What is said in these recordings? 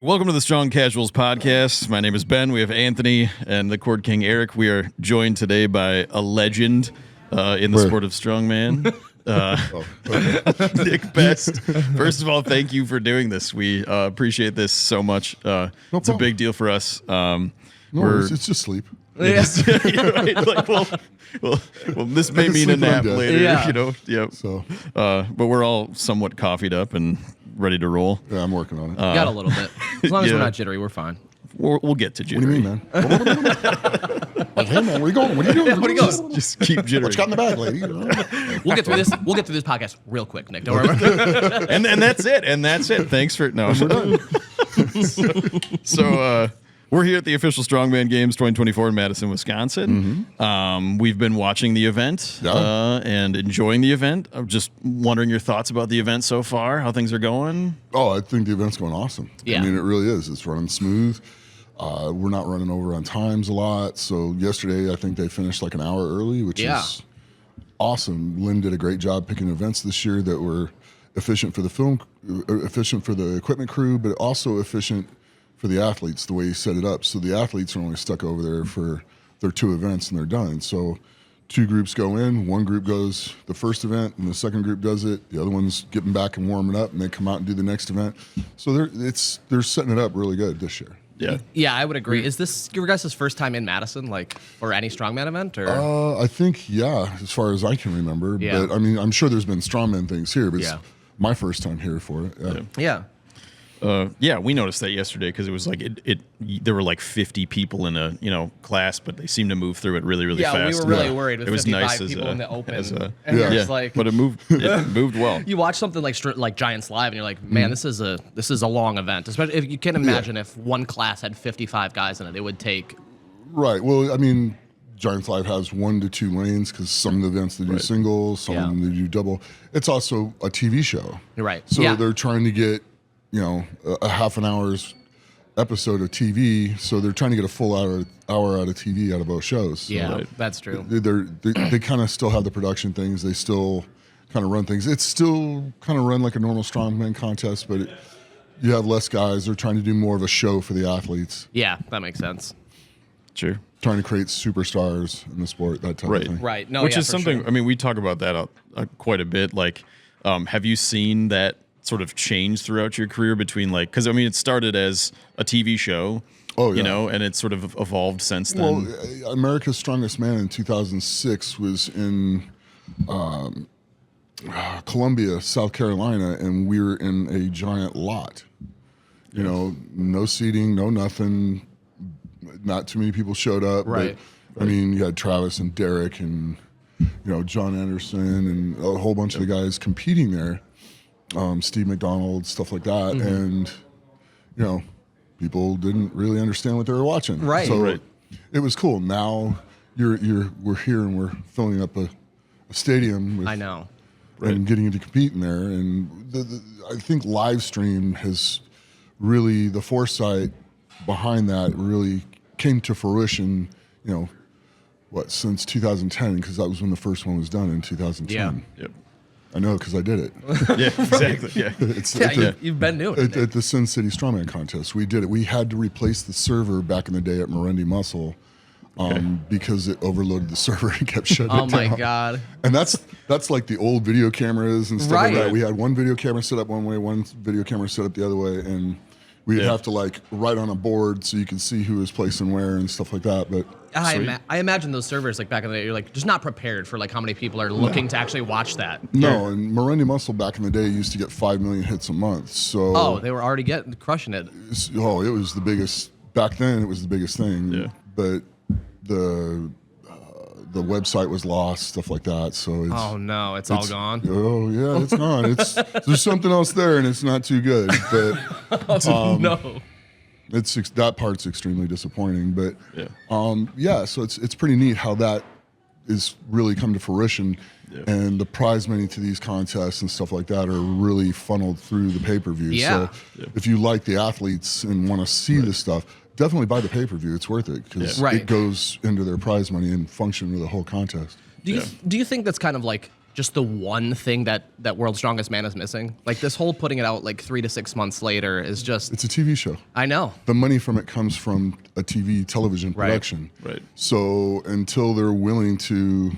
Welcome to the Strong Casuals podcast. My name is Ben. We have Anthony and the Cord King Eric. We are joined today by a legend in the sport of strongman, Nick Best. First of all, thank you for doing this. We appreciate this so much. It's a big deal for us. It's just sleep. Yeah. You're right. Like, well, this may mean a nap later, you know. Yep. So, but we're all somewhat coffeed up and ready to roll. yeah, I'm working on it. Got a little bit. As long as we're not jittery, we're fine. We'll get to jittery. What do you mean, man? Like, hey, man, where you going? What are you doing? What are you going? Just keep jittery. What you got in the bag, lady? We'll get through this. We'll get through this podcast real quick, Nick. Don't worry about it. and that's it. And that's it. Thanks for no. We're done. So we're here at the official Strongman Games 2024 in Madison, Wisconsin. Mm-hmm. We've been watching the event and enjoying the event. I'm just wondering your thoughts about the event so far, how things are going. Oh, I think the event's going awesome. Yeah. I mean, it really is. It's running smooth. We're not running over on times a lot. So yesterday, I think they finished like an hour early, which is awesome. Lynn did a great job picking events this year that were efficient for the equipment crew, but also efficient for the athletes, the way he set it up. So the athletes are only stuck over there for their 2 events and they're done. So 2 groups go in, one group goes the first event and the second group does it. The other one's getting back and warming up and they come out and do the next event. So they're setting it up really good this year. Yeah. Yeah, I would agree. Is this your guys' first time in Madison, like, or any strongman event? Or I think, as far as I can remember. Yeah. But I mean, I'm sure there's been strongman things here, but Yeah. it's my first time here for it. Yeah. We noticed that yesterday because it was like there were like 50 people in a class, but they seemed to move through it really fast. Yeah, we were really worried with it was 55 nice people as in the open. Yeah. You're just like, but it moved well. you watch something like Giants Live, and you're like, man, this is a long event. Especially if you can imagine if one class had 55 guys in it, it would take. Right. Well, I mean, Giants Live has 1 to 2 lanes because some of the events they do singles, some of them they do double. It's also a TV show. You're right. So they're trying to get, a half an hour's episode of TV. So they're trying to get a full hour out of TV out of both shows. So that's true. they kind of still have the production things. They still kind of run things. It's still kind of run like a normal strongman contest, but you have less guys. They're trying to do more of a show for the athletes. Yeah, that makes sense. Sure. Trying to create superstars in the sport, that type of thing. Right. No, Which is for something, sure. I mean, we talk about that quite a bit. Like, have you seen that sort of change throughout your career between because, I mean, it started as a TV show, and it's sort of evolved since then. Well, America's Strongest Man in 2006 was in Columbia, South Carolina, and we were in a giant lot. No seating, no nothing. Not too many people showed up. Right. But, I mean, you had Travis and Derek and, John Anderson and a whole bunch of the guys competing there. Steve McDonald, stuff like that. And, people didn't really understand what they were watching. Right. So it was cool. Now we're here and we're filling up a stadium with, I know. and getting you to compete in there. And I think live stream has really, the foresight behind that really came to fruition, since 2010, because that was when the first one was done in 2010. Yeah. Yep. I know because I did it. Yeah, exactly. Yeah. You've been doing it. At the Sin City Strongman contest. We did it. We had to replace the server back in the day at Marendi Muscle because it overloaded the server and kept shutting it down. Oh my God. And that's like the old video cameras and stuff like Right. that. We had one video camera set up one way, one video camera set up the other way, and we'd have to write on a board so you could see who was placing where and stuff like that. But I imagine those servers back in the day, you're just not prepared for how many people are looking to actually watch that. no, and Marendi Muscle back in the day used to get 5 million hits a month. So They were already crushing it. it was the biggest back then. It was the biggest thing. Yeah. But the website was lost, stuff like that. So it's, Oh no, it's all gone. Oh yeah, it's gone. There's something else there, and it's not too good. But No. that part's extremely disappointing. But Yeah. so it's pretty neat how that is really come to fruition, and the prize money to these contests and stuff like that are really funneled through the pay-per-view. Yeah. So if you like the athletes and want to see this stuff, definitely buy the pay-per-view. It's worth it because Right. it goes into their prize money and function with the whole contest. Do you think that's kind of just the one thing that World's Strongest Man is missing. Like this whole putting it out like 3 to 6 months later is just. It's a TV show. I know. The money from it comes from a television production. Right. So until they're willing to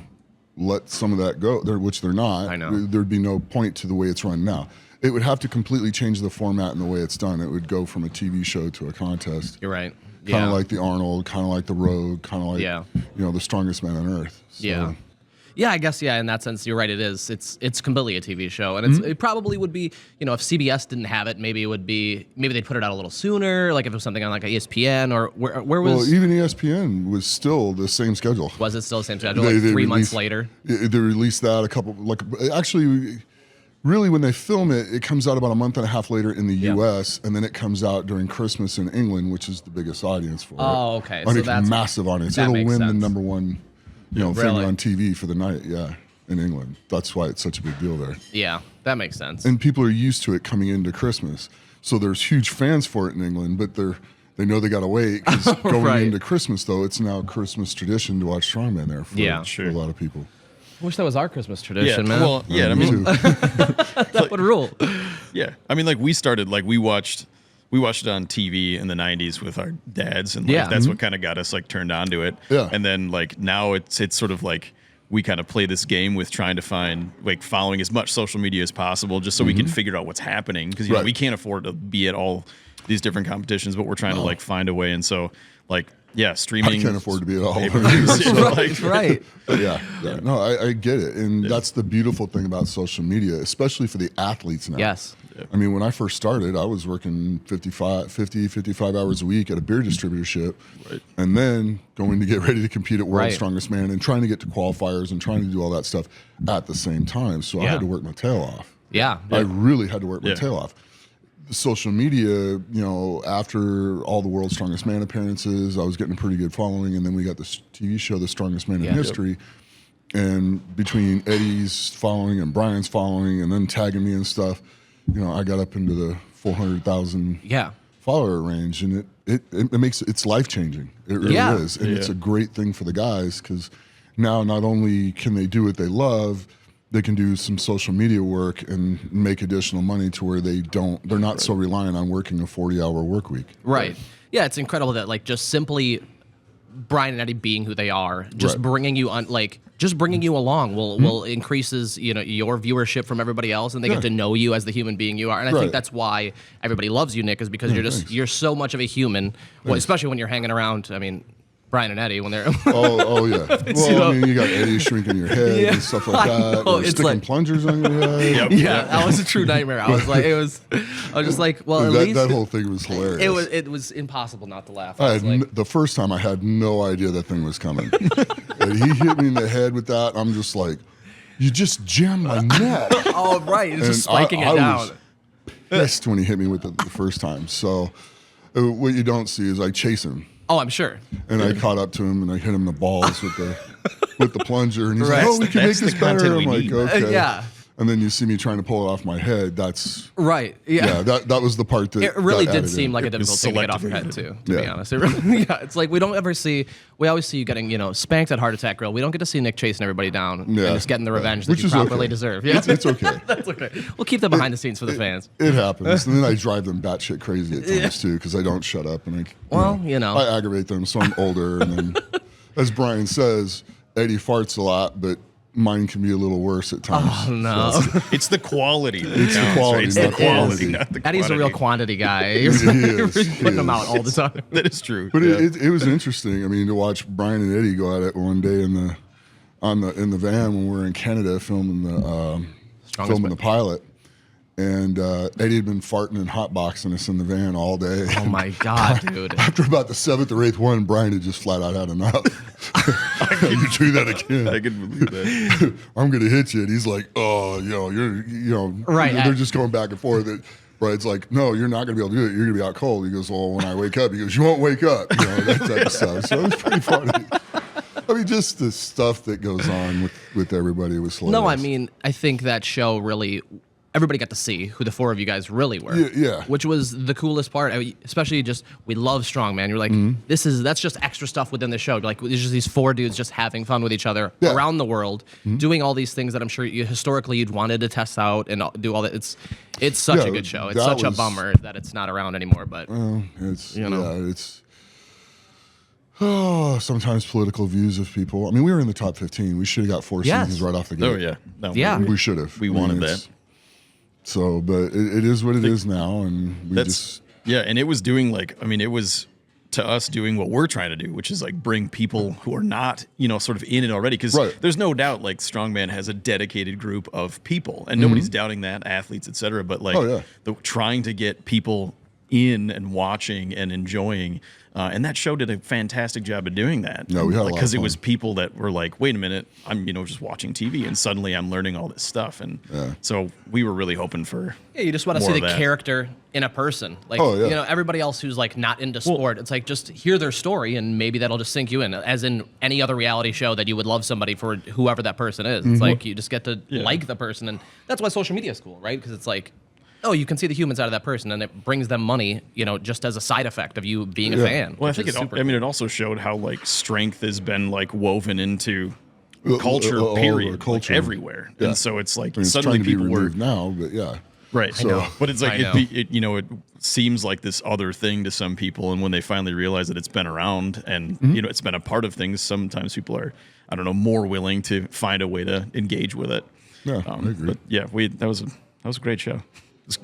let some of that go, which they're not, I know. there'd be no point to the way it's run now. It would have to completely change the format and the way it's done. It would go from a TV show to a contest. You're right. Kind of like the Arnold, kind of like the Rogue, kind of like the Strongest Man on Earth. So, yeah, I guess in that sense you're right. It is. It's completely a TV show, and it probably would be. If CBS didn't have it, maybe it would be. Maybe they'd put it out a little sooner, like if it was something on like ESPN or where was. Well, even ESPN was still the same schedule. Was it still the same schedule? Like 3 months later. They released that a couple actually. Really, when they film it, it comes out about a month and a half later in the U.S., and then it comes out during Christmas in England, which is the biggest audience for it. Oh, okay. So that's massive audience. It'll win the number one, thing on TV for the night. Yeah, in England. That's why it's such a big deal there. Yeah, that makes sense. And people are used to it coming into Christmas, so there's huge fans for it in England, but they know they got to wait because going into Christmas, though, it's now Christmas tradition to watch Strongman there for a lot of people. I wish that was our Christmas tradition, man. Well, I mean, that would rule. Yeah, I mean, like we started, like we watched it on TV in the '90s with our dads, and that's what kind of got us like turned on to it. Yeah, and then like now it's sort of like we kind of play this game with trying to find like following as much social media as possible, just so we can figure out what's happening because know we can't afford to be at all these different competitions, but we're trying to like find a way, and so like. Yeah, streaming. I can't afford to be at all. Right. Yeah. No, I get it. And that's the beautiful thing about social media, especially for the athletes now. Yes. I mean, when I first started, I was working 55 hours a week at a beer distributorship. Right. And then going to get ready to compete at World's Strongest Man and trying to get to qualifiers and trying to do all that stuff at the same time. So I had to work my tail off. Yeah. I really had to work my tail off. Social media, after all the World's Strongest Man appearances, I was getting a pretty good following, and then we got this TV show, The Strongest Man in History, and between Eddie's following and Brian's following, and then tagging me and stuff, I got up into the 400,000 follower range, and it makes it's life changing. It really is, and it's a great thing for the guys because now not only can they do what they love. They can do some social media work and make additional money to where they're not so reliant on working a 40-hour work week. Right. Yeah, it's incredible that like just simply Brian and Eddie being who they are, just bringing you on, like just bringing you along will increases your viewership from everybody else, and they get to know you as the human being you are. And I think that's why everybody loves you, Nick, is because you're so much of a human, especially when you're hanging around. I mean. Brian and Eddie when they're oh yeah. Well, I mean, you got Eddie shrinking your head and stuff like that. Or sticking like, plungers on your head. That was a true nightmare. I was just like, well, at least that whole thing was hilarious. It was impossible not to laugh. The first time I had no idea that thing was coming, and he hit me in the head with that. I'm just like, you just jammed my neck. Oh right, it's just spiking it down. I was pissed when he hit me with it the first time. So what you don't see is I chase him. Oh, I'm sure. And I caught up to him and I hit him in the balls with the plunger, and he's like, "Oh, we can make this better." I'm like, "Okay." And then you see me trying to pull it off my head. That's right. Yeah. That was the part that it really did seem like a difficult thing to get off your head too. To be honest, it's like we always see you getting spanked at Heart Attack Grill. We don't get to see Nick chasing everybody down and just getting the revenge that you properly deserve. Yeah, it's okay. That's okay. We'll keep that behind the scenes for the fans. It happens, and then I drive them batshit crazy at times too because I don't shut up and I aggravate them. So I'm older, and then as Brian says, Eddie farts a lot, but mine can be a little worse at times. Oh no! So it's the quality. It's the quality. It's the quality, not the quantity. Eddie's a real quantity guy. He's putting them out all the time. That is true. But it was interesting. I mean, to watch Brian and Eddie go at it one day in the van when we were in Canada filming the pilot. And Eddie had been farting and hotboxing us in the van all day. Oh my God, dude! After about the 7th or 8th one, Brian had just flat out had enough. You do that again. I can believe that. I'm gonna hit you, and he's like, "Oh, you're right." They're just going back and forth. Brian's like, "No, you're not gonna be able to do it. You're gonna be out cold." He goes, "Well, when I wake up," he goes, "You won't wake up." That type of stuff. So it was pretty funny. I mean, just the stuff that goes on with everybody was hilarious. No, I mean, I think that show really everybody got to see who the four of you guys really were. Yeah. Which was the coolest part. I mean, especially just, we love Strongman. You're like, that's just extra stuff within the show. Like, there's just these four dudes just having fun with each other around the world, doing all these things that I'm sure historically you'd wanted to test out and do all that. It's such a good show. It's such a bummer that it's not around anymore. But it's sometimes political views of people. I mean, we were in the top 15. We should have got 4 seasons right off the gate. Oh yeah, we should have. We wanted that. So, but it is what it is now, and and it was doing it was to us doing what we're trying to do, which is like bring people who are not, sort of in it already. Because there's no doubt like Strongman has a dedicated group of people, and nobody's doubting that, athletes, etc. But like trying to get people in and watching and enjoying. And that show did a fantastic job of doing that. No, we had a lot of fun. Because it was people that were like, wait a minute, I'm just watching TV, and suddenly I'm learning all this stuff. And so we were really hoping for you just want to see the character in a person. Like, everybody else who's like not into sport, it's like just hear their story, and maybe that'll just sink you in. As in any other reality show that you would love somebody for whoever that person is. It's like you just get to like the person. And that's why social media is cool, right? Because it's like, you can see the human side of that person, and it brings them money, just as a side effect of you being a fan. Well, I think it also showed how like strength has been like woven into culture, period, culture. Like, everywhere. And so it's like suddenly people were now, but right. So, I know. But it's like it seems like this other thing to some people, and when they finally realize that it's been around and it's been a part of things, sometimes people are more willing to find a way to engage with it. Yeah, I agree. But that was a great show.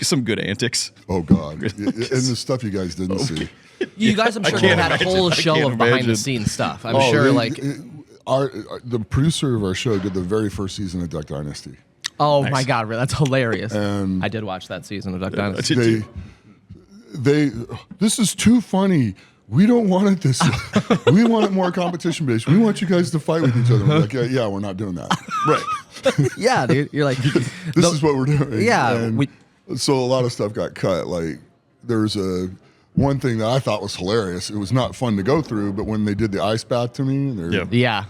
Some good antics. Oh God! And the stuff you guys didn't see. You guys, I'm sure, had a whole show of behind-the-scenes stuff. I'm sure, the producer of our show did the very first season of Duck Dynasty. Oh my God, that's hilarious! And I did watch that season of Duck Dynasty. This is too funny. We don't want it this way. We want it more competition based. We want you guys to fight with each other. We're like, we're not doing that. Right. Yeah, dude. You're like, this is what we're doing. Yeah. And so a lot of stuff got cut. Like there was one thing that I thought was hilarious. It was not fun to go through, but when they did the ice bath to me, they're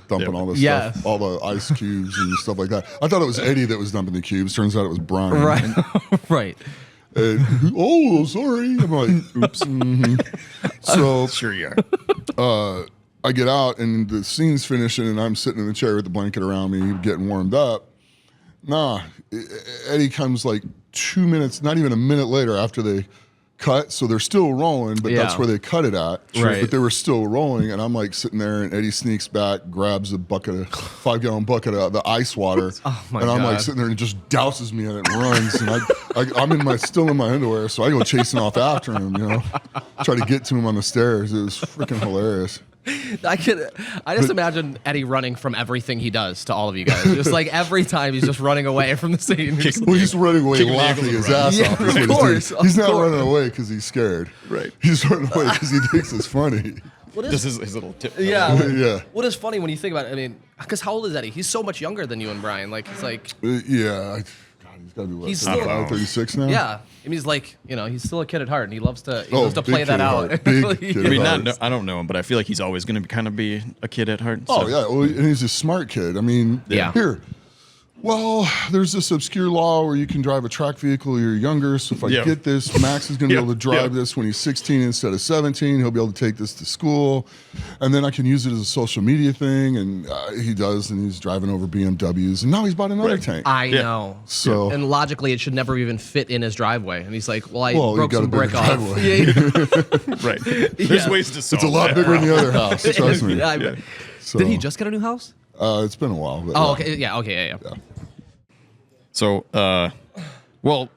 dumping all this stuff, all the ice cubes and stuff like that. I thought it was Eddie that was dumping the cubes. Turns out it was Brian. Right. Right. Sorry. I'm like, oops. So sure you are. I get out and the scene's finishing, and I'm sitting in the chair with the blanket around me, getting warmed up. Eddie comes like 2 minutes, not even a minute later after they cut. So they're still rolling, but that's where they cut it at. Right. But they were still rolling, and I'm like sitting there, and Eddie sneaks back, grabs a 5-gallon bucket of the ice water, and I'm like sitting there and just douses me in it and runs. And I'm still in my underwear, so I go chasing off after him, try to get to him on the stairs. It was freaking hilarious. I just imagine Eddie running from everything he does to all of you guys. Just like every time he's just running away from the scene. He's running away laughing his ass off. Of course. He's not running away because he's scared. Right. He's running away because he thinks it's funny. This is his little tip. Yeah. What is funny when you think about it? I mean, because how old is Eddie? He's so much younger than you and Brian. Like, he's like... He's got to be, he's 35, 36 now? Yeah. I mean, he's like, he's still a kid at heart, and he loves to play that out. Big kid at heart. I don't know him, but I feel like he's always going to kind of be a kid at heart. Oh, yeah. Well, and he's a smart kid. I mean, here. Well, there's this obscure law where you can drive a track vehicle. You're younger, so if I get this, Max is going to be able to drive this when he's 16 instead of 17. He'll be able to take this to school, and then I can use it as a social media thing. And he does, and he's driving over BMWs, and now he's bought another tank. I know. So, and logically, it should never even fit in his driveway. And he's like, "Well, I broke some brick off." Right. There's ways to solve. It's a lot bigger than the other house. Trust me. So, did he just get a new house? It's been a while. But okay. Yeah. So, well,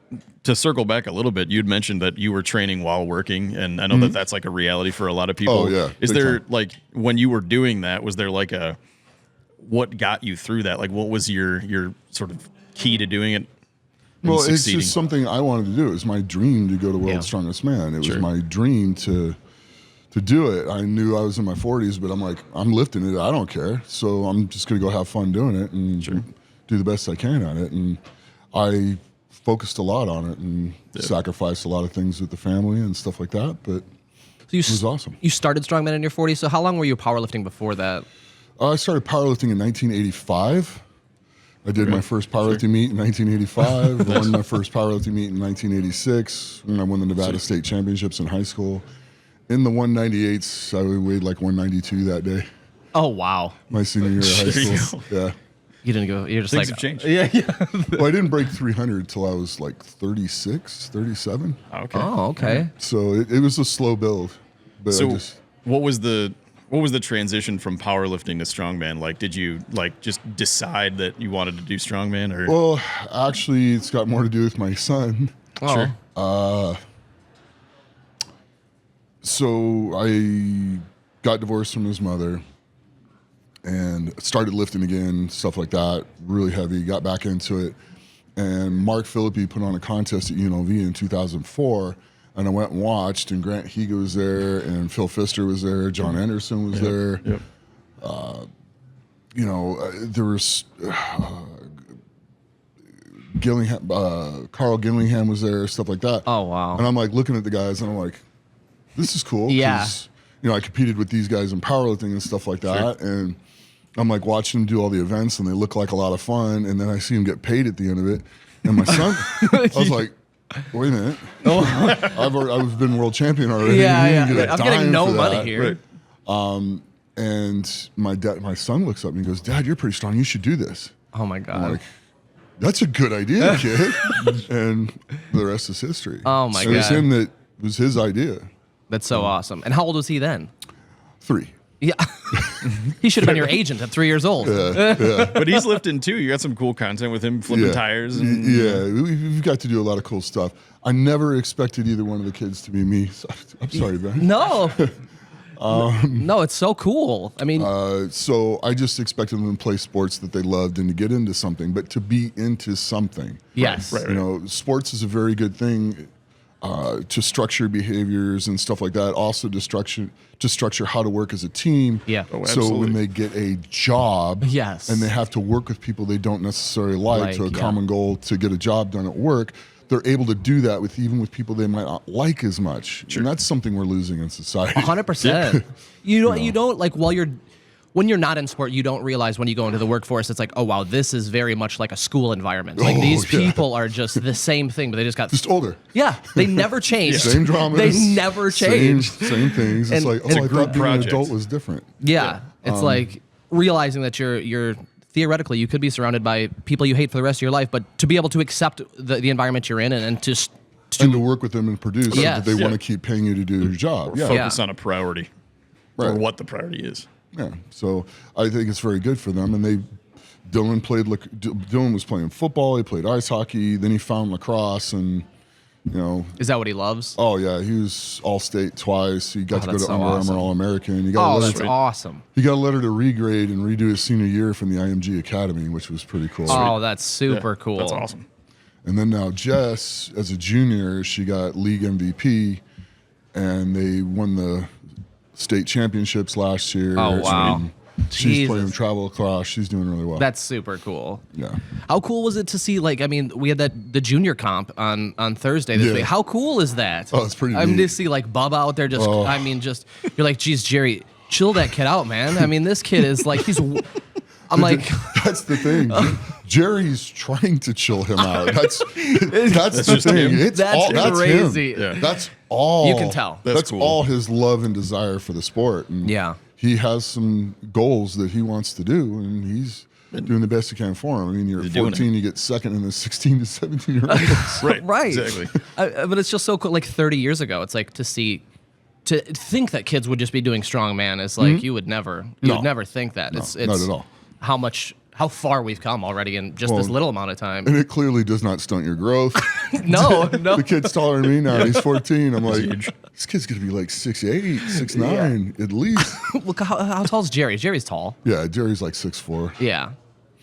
to circle back a little bit, you'd mentioned that you were training while working, and I know that that's like a reality for a lot of people. Oh, yeah. Is there, like, when you were doing that, was there like what got you through that? Like, what was your sort of key to doing it? Well, it's just something I wanted to do. It was my dream to go to World's Strongest Man. It was my dream to do it. I knew I was in my 40s, but I'm like, I'm lifting it. I don't care. So I'm just going to go have fun doing it and do the best I can at it. And I focused a lot on it and sacrificed a lot of things with the family and stuff like that. But it was awesome. You started Strongman in your 40s. So how long were you powerlifting before that? I started powerlifting in 1985. I did my first powerlifting meet in 1985. Won my first powerlifting meet in 1986 when I won the Nevada State Championships in high school. In the 198s, I weighed like 192 that day. Oh, wow. My senior year of high school. Yeah. You didn't go. You're just Things like, have changed. Yeah. Well, I didn't break 300 till I was like 36, 37. Okay. Oh, okay. So it was a slow build. But So what was the transition from powerlifting to strongman? Like, did you just decide that you wanted to do strongman, or? Well, actually, it's got more to do with my son. Oh. Sure. So I got divorced from his mother and started lifting again, stuff like that, really heavy, got back into it. And Mark Philippi put on a contest at UNLV in 2004, and I went and watched, and Grant Higa was there, and Phil Pfister was there, John Anderson was there. Yep. There was Gillingham, Carl Gillingham was there, stuff like that. Oh, wow. And I'm like looking at the guys, and I'm like, this is cool. Yeah. 'Cause, I competed with these guys in powerlifting and stuff like that. Sure. And I'm like watching them do all the events, and they look like a lot of fun. And then I see them get paid at the end of it. And my son, I was like, wait a minute. I've been world champion already. Yeah, You yeah. get a I'm dime getting no for money that. here. Right. And my son looks up and he goes, Dad, you're pretty strong. You should do this. Oh, my I'm God. like, that's a good idea, kid. And the rest is history. Oh, my It was God. him that was his idea. That's so awesome. And how old was he then? 3. Yeah. He should have been your agent at 3 years old. But he's lifting too. You got some cool content with him flipping tires. And, Yeah, we've got to do a lot of cool stuff. I never expected either one of the kids to be me. So, I'm sorry, Ben. No. No, it's so cool. I mean, So I just expected them to play sports that they loved and to get into something, but to be into something. yes. Right. Sports is a very good thing to structure behaviors and stuff like that. Also to structure how to work as a team. Yeah. Oh, So absolutely. when they get a job, Yes. and they have to work with people they don't necessarily like to a yeah. common goal to get a job done at work, they're able to do that with even with people they might not like as much. And that's something we're losing in society. 100%. You don't like when you're not in sport, you don't realize when you go into the workforce, it's like, oh wow, this is very much like a school environment. Like these people are just the same thing, but they just got Just older. Yeah, they never changed. Same dramas. They never changed. Same things. It's And like, it's a I group thought being project. an adult was different. Yeah. It's like realizing that you're theoretically you could be surrounded by people you hate for the rest of your life, but to be able to accept the environment you're in and to And to work with them and produce Yes. that they Yeah. want to keep paying you to do your job. Yeah. Focus on a priority, or Right. what the priority is. Yeah. So I think it's very good for them. And Dylan was playing football. He played ice hockey. Then he found lacrosse, and is that what he loves? oh yeah, he was All-State twice. He got to go to that's so Under Armour awesome. All-American. He got Oh, a letter. that's awesome. He got a letter to regrade and redo his senior year from the IMG Academy, which was pretty cool. Oh, that's super cool. That's awesome. And then now Jess, as a junior, she got league MVP, and they won the state championships last year. Oh, wow. And she's Jesus. playing travel lacrosse. She's doing really well. That's super cool. yeah. How cool was it to see? Like, I mean, we had the junior comp on Thursday this Yeah. week. How cool is that? Oh, it's pretty I mean, neat. to see like Bubba out there, just Oh. I mean, just you're like, geez, Jerry, chill that kid out, man. I mean, this kid is like I'm like, That's the thing. Jerry's trying to chill him out. That's the just thing. him. It's That's all, that's crazy. him. Yeah. That's all. You can tell. That's That's cool. all his love and desire for the sport. And Yeah. he has some goals that he wants to do, and he's doing the best he can for him. I mean, you're They're doing 14, you get second in the 16 to 17 year olds. Right. right, Exactly. But it's just so cool. Like 30 years ago, it's like to think that kids would just be doing strongman is like you would never think that. It's not at all. How far we've come already in just this little amount of time. And it clearly does not stunt your growth. No. The kid's taller than me now. He's 14. I'm like, this kid's going to be like 6'8", 6'9", at least. Look how tall is Jerry? Jerry's tall. Yeah, Jerry's like 6'4". Yeah.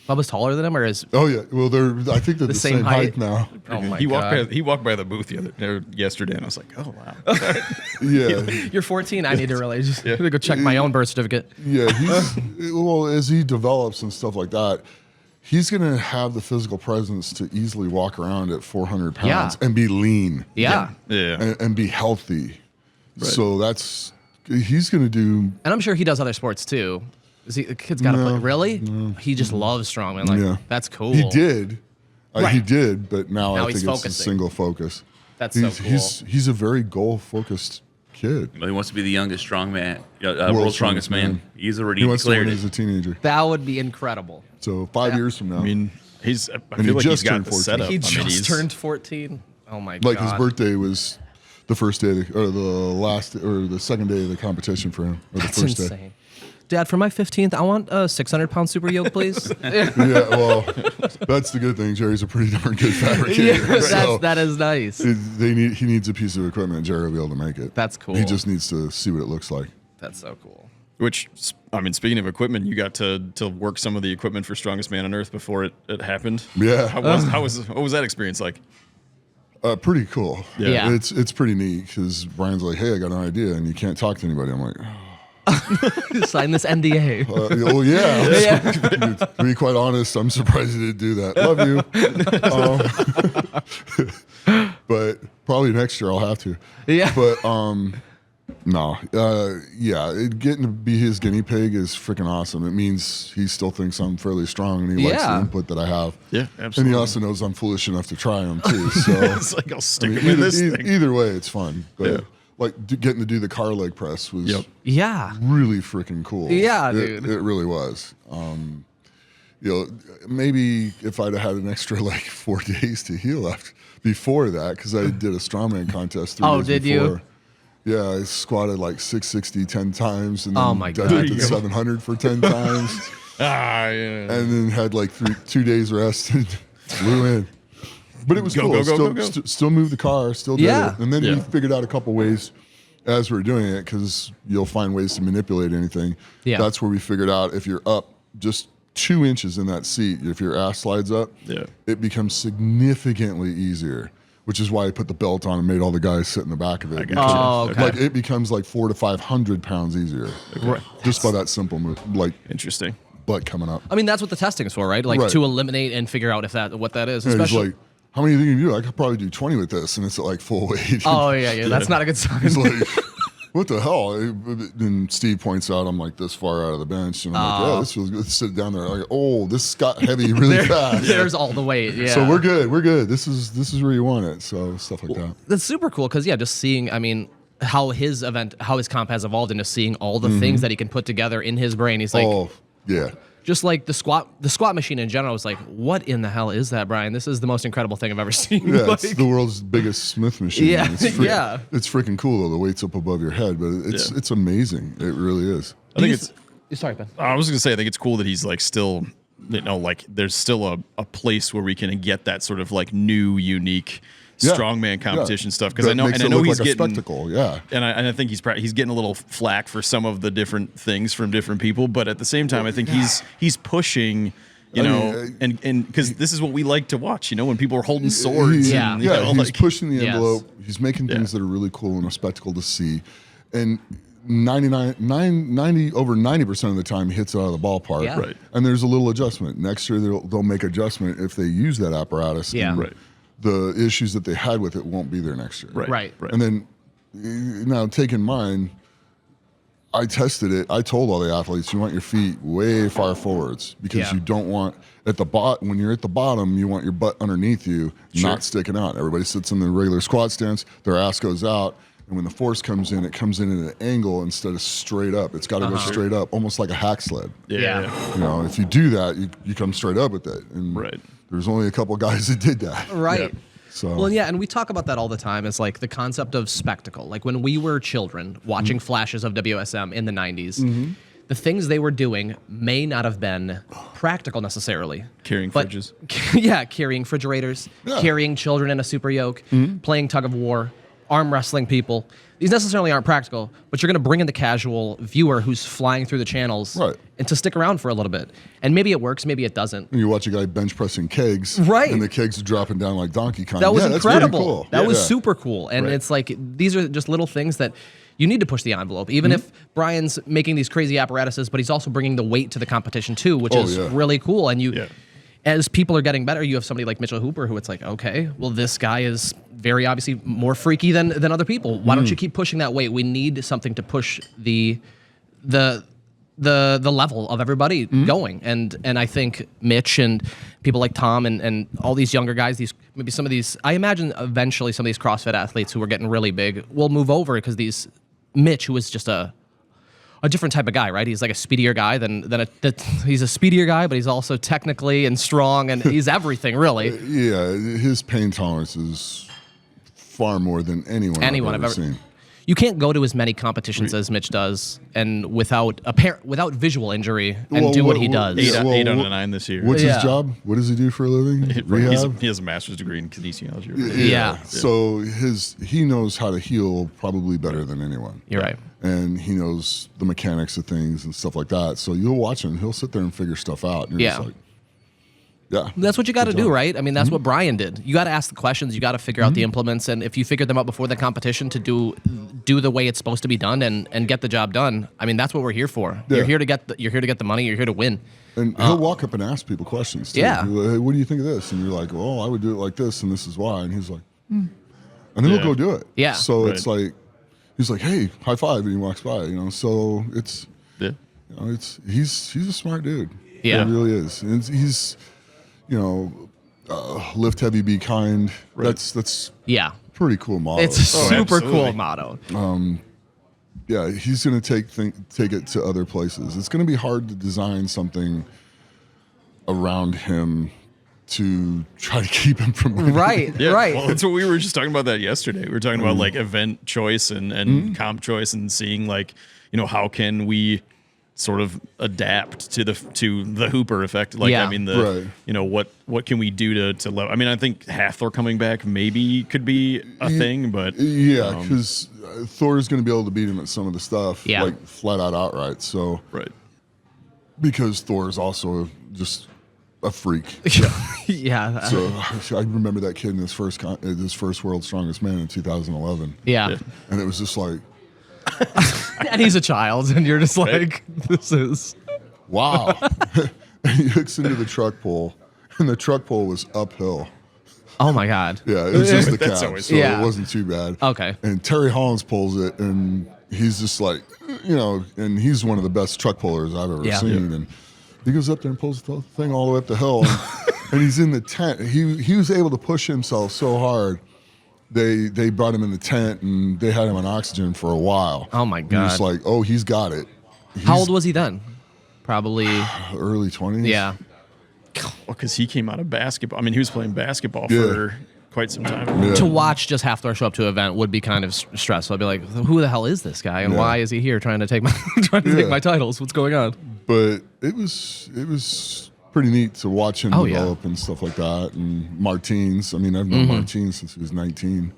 Bubba's taller than him, or is Oh yeah, well I think they're the same same height now. oh my He god? walked by the booth yesterday, and I was like, oh wow. Yeah, You're 14. I need to really just go check my own birth certificate. yeah. Well, as he develops and stuff like that, he's going to have the physical presence to easily walk around at 400 pounds Yeah. and be lean Yeah. Yeah. and be healthy. So he's going to do. And I'm sure he does other sports too. The kid's got to play. Really? No. He just loves strongman. Like, that's cool. He did. He did, but now I think it's a single focus. That's so cool. He's a very goal-focused kid. Well, he wants to be the youngest strongman, world's strongest man. He's already declared it. As a teenager. That would be incredible. So 5 years from now. I mean, I feel like he's got the setup. He just turned 14. Oh my god! Like his birthday was the first day, the second day of the competition for him, or the first insane. day. Dad, for my 15th, I want a 600-pound super yoke, please. Yeah, well, that's the good thing. Jerry's a pretty darn good fabricator. That is nice. He needs a piece of equipment. Jerry will be able to make it. That's cool. He just needs to see what it looks like. That's so cool. Which, I mean, speaking of equipment, you got to work some of the equipment for Strongest Man on Earth before it happened. Yeah. What was that experience like? Pretty cool. Yeah. It's pretty neat because Brian's like, hey, I got an idea, and you can't talk to anybody. I'm like, sign this NDA. Oh yeah. To be quite honest, I'm surprised you didn't do that. Love you. But probably next year I'll have to. Yeah. But getting to be his guinea pig is freaking awesome. It means he still thinks I'm fairly strong, and he likes the input that I have. Yeah, absolutely. And he also knows I'm foolish enough to try him too. So it's like I'll stick him in this thing. Either way, it's fun. But getting to do the car leg press was really freaking cool. Yeah, dude. It really was. Maybe if I'd have had an extra 4 days to heal before that, because I did a strongman contest 3 days before. You? Yeah, I squatted 660 10 times, and then deadlifted 700 for 10 times. And then had 2 days rest and flew in. But it was cool. Still moved the car, still did it. And then we figured out a couple ways as we were doing it, because you'll find ways to manipulate anything. Yeah. That's where we figured out if you're up just 2 inches in that seat, if your ass slides up, it becomes significantly easier, which is why I put the belt on and made all the guys sit in the back of it. It becomes 400 to 500 pounds easier. Just by that simple move. Interesting. Butt coming up. I mean, that's what the testing is for, right? To eliminate and figure out what that is. Yeah, especially how many do you do? I could probably do 20 with this, and it's at full weight. Oh, yeah. That's not a good sign. It's what the hell? And Steve points out I'm this far out of the bench, and I'm yeah, this feels good. Sit down there. This got heavy really fast. There's all the weight. Yeah. So we're good. We're good. This is where you want it. So stuff like that. That's super cool because just seeing, how his comp has evolved into seeing all the things that he can put together in his brain. He's just the squat machine in general was what in the hell is that, Brian? This is the most incredible thing I've ever seen. Yeah, it's the world's biggest Smith machine. Yeah, it's freaking cool though. The weight's up above your head, but it's amazing. It really is. I think Sorry, Ben. I was gonna say I think it's cool that he's still, there's still a place where we can get that sort of new, unique strongman competition stuff, because I know he's getting a spectacle, and I think he's getting a little flack for some of the different things from different people, but at the same time I think he's pushing, and because this is what we like to watch, when people are holding swords. He's pushing the envelope. He's making things that are really cool and a spectacle to see, and over 90% of the time he hits it out of the ballpark. Yeah. Right. And there's a little adjustment. Next year they'll make adjustment if they use that apparatus. Yeah. And the issues that they had with it won't be there next year. Right. And then now take in mind, I tested it. I told all the athletes, you want your feet way far forwards, because you don't want when you're at the bottom, you want your butt underneath you, not sticking out. Everybody sits in the regular squat stance, their ass goes out. And when the force comes in, it comes in at an angle instead of straight up. It's got to go straight up, almost like a hack sled. Yeah. If you do that, you come straight up with it. And there's only a couple guys that did that. Right. Yeah. So. Well, and we talk about that all the time. It's the concept of spectacle. When we were children watching flashes of WSM in the 90s, the things they were doing may not have been practical necessarily. Carrying fridges. Carrying refrigerators, carrying children in a super yoke, playing tug of war, arm wrestling people. These necessarily aren't practical, but you're going to bring in the casual viewer who's flying through the channels and to stick around for a little bit. And maybe it works, maybe it doesn't. And you watch a guy bench pressing kegs, and the kegs are dropping down like Donkey Kong. That was incredible. That's pretty cool. That was super cool. And it's these are just little things that you need to push the envelope. Even if Brian's making these crazy apparatuses, but he's also bringing the weight to the competition too, which is really cool. And as people are getting better, you have somebody like Mitchell Hooper who it's okay, well, this guy is very obviously more freaky than other people. Why don't you keep pushing that weight? We need something to push the the level of everybody going. And I think Mitch and people like Tom and all these younger guys, maybe some of these, I imagine eventually some of these CrossFit athletes who are getting really big will move over because Mitch, who is just a different type of guy, right? He's like a speedier guy he's a speedier guy, but he's also technically and strong, and he's everything really. Yeah, his pain tolerance is far more than anyone I've ever seen. You can't go to as many competitions as Mitch does, and without visual injury, and do what he does. 8 out of 9 this year. What's his job? What does he do for a living? Rehab? He has a master's degree in kinesiology. Yeah. So he knows how to heal probably better than anyone. You're right. And he knows the mechanics of things and stuff like that. So you'll watch him. He'll sit there and figure stuff out. And you're just like, yeah. That's what you got to do, right? I mean, that's what Brian did. You got to ask the questions. You got to figure out the implements. And if you figure them out before the competition to do the way it's supposed to be done and get the job done, I mean, that's what we're here for. Yeah. You're here to get the money. You're here to win. And he'll walk up and ask people questions, too. Yeah. Like, hey, what do you think of this? And you're like, well, I would do it like this, and this is why. And he's like, And then he'll go do it. Yeah. So it's like, he's like, hey, high five, and he walks by, So it's, he's a smart dude. Yeah. He really is. And he's, lift heavy, be kind. Right. That's pretty cool motto. It's a super cool motto. Yeah, he's going to take it to other places. It's going to be hard to design something around him to try to keep him from winning. Right. Well, that's what we were just talking about that yesterday. We were talking about like event choice and comp choice and seeing like, how can we sort of adapt to the Hooper effect. Like, I mean, what can we do to level? I mean, I think Hathor coming back maybe could be a thing, but because Thor's going to be able to beat him at some of the stuff, Yeah. like flat out outright. So, because Thor is also just a freak. Yeah. So I remember that kid in his first World's Strongest Man in 2011. Yeah. And it was just like, and he's a child, and you're just like, this is wow. And he hooks into the truck pole, and the truck pole was uphill. Oh my God. Yeah, it was just the That's cab, always so it wasn't too bad. Okay. And Terry Hollins pulls it, and he's just like, and he's one of the best truck pullers I've ever seen. And he goes up there and pulls the thing all the way up the hill, and he's in the tent. He was able to push himself so hard. They brought him in the tent, and they had him on oxygen for a while. Oh my God. He's like, oh, he's got it. How old was he then? Probably early 20s. Yeah. Well, because he came out of basketball. I mean, he was playing basketball for quite some time. Yeah. To watch just Hathor show up to an event would be kind of stressful. I'd be like, who the hell is this guy, and why is he here trying to take my titles? What's going on? But it was pretty neat to watch him develop and stuff like that. And Martins, I mean, I've known Martins since he was 19.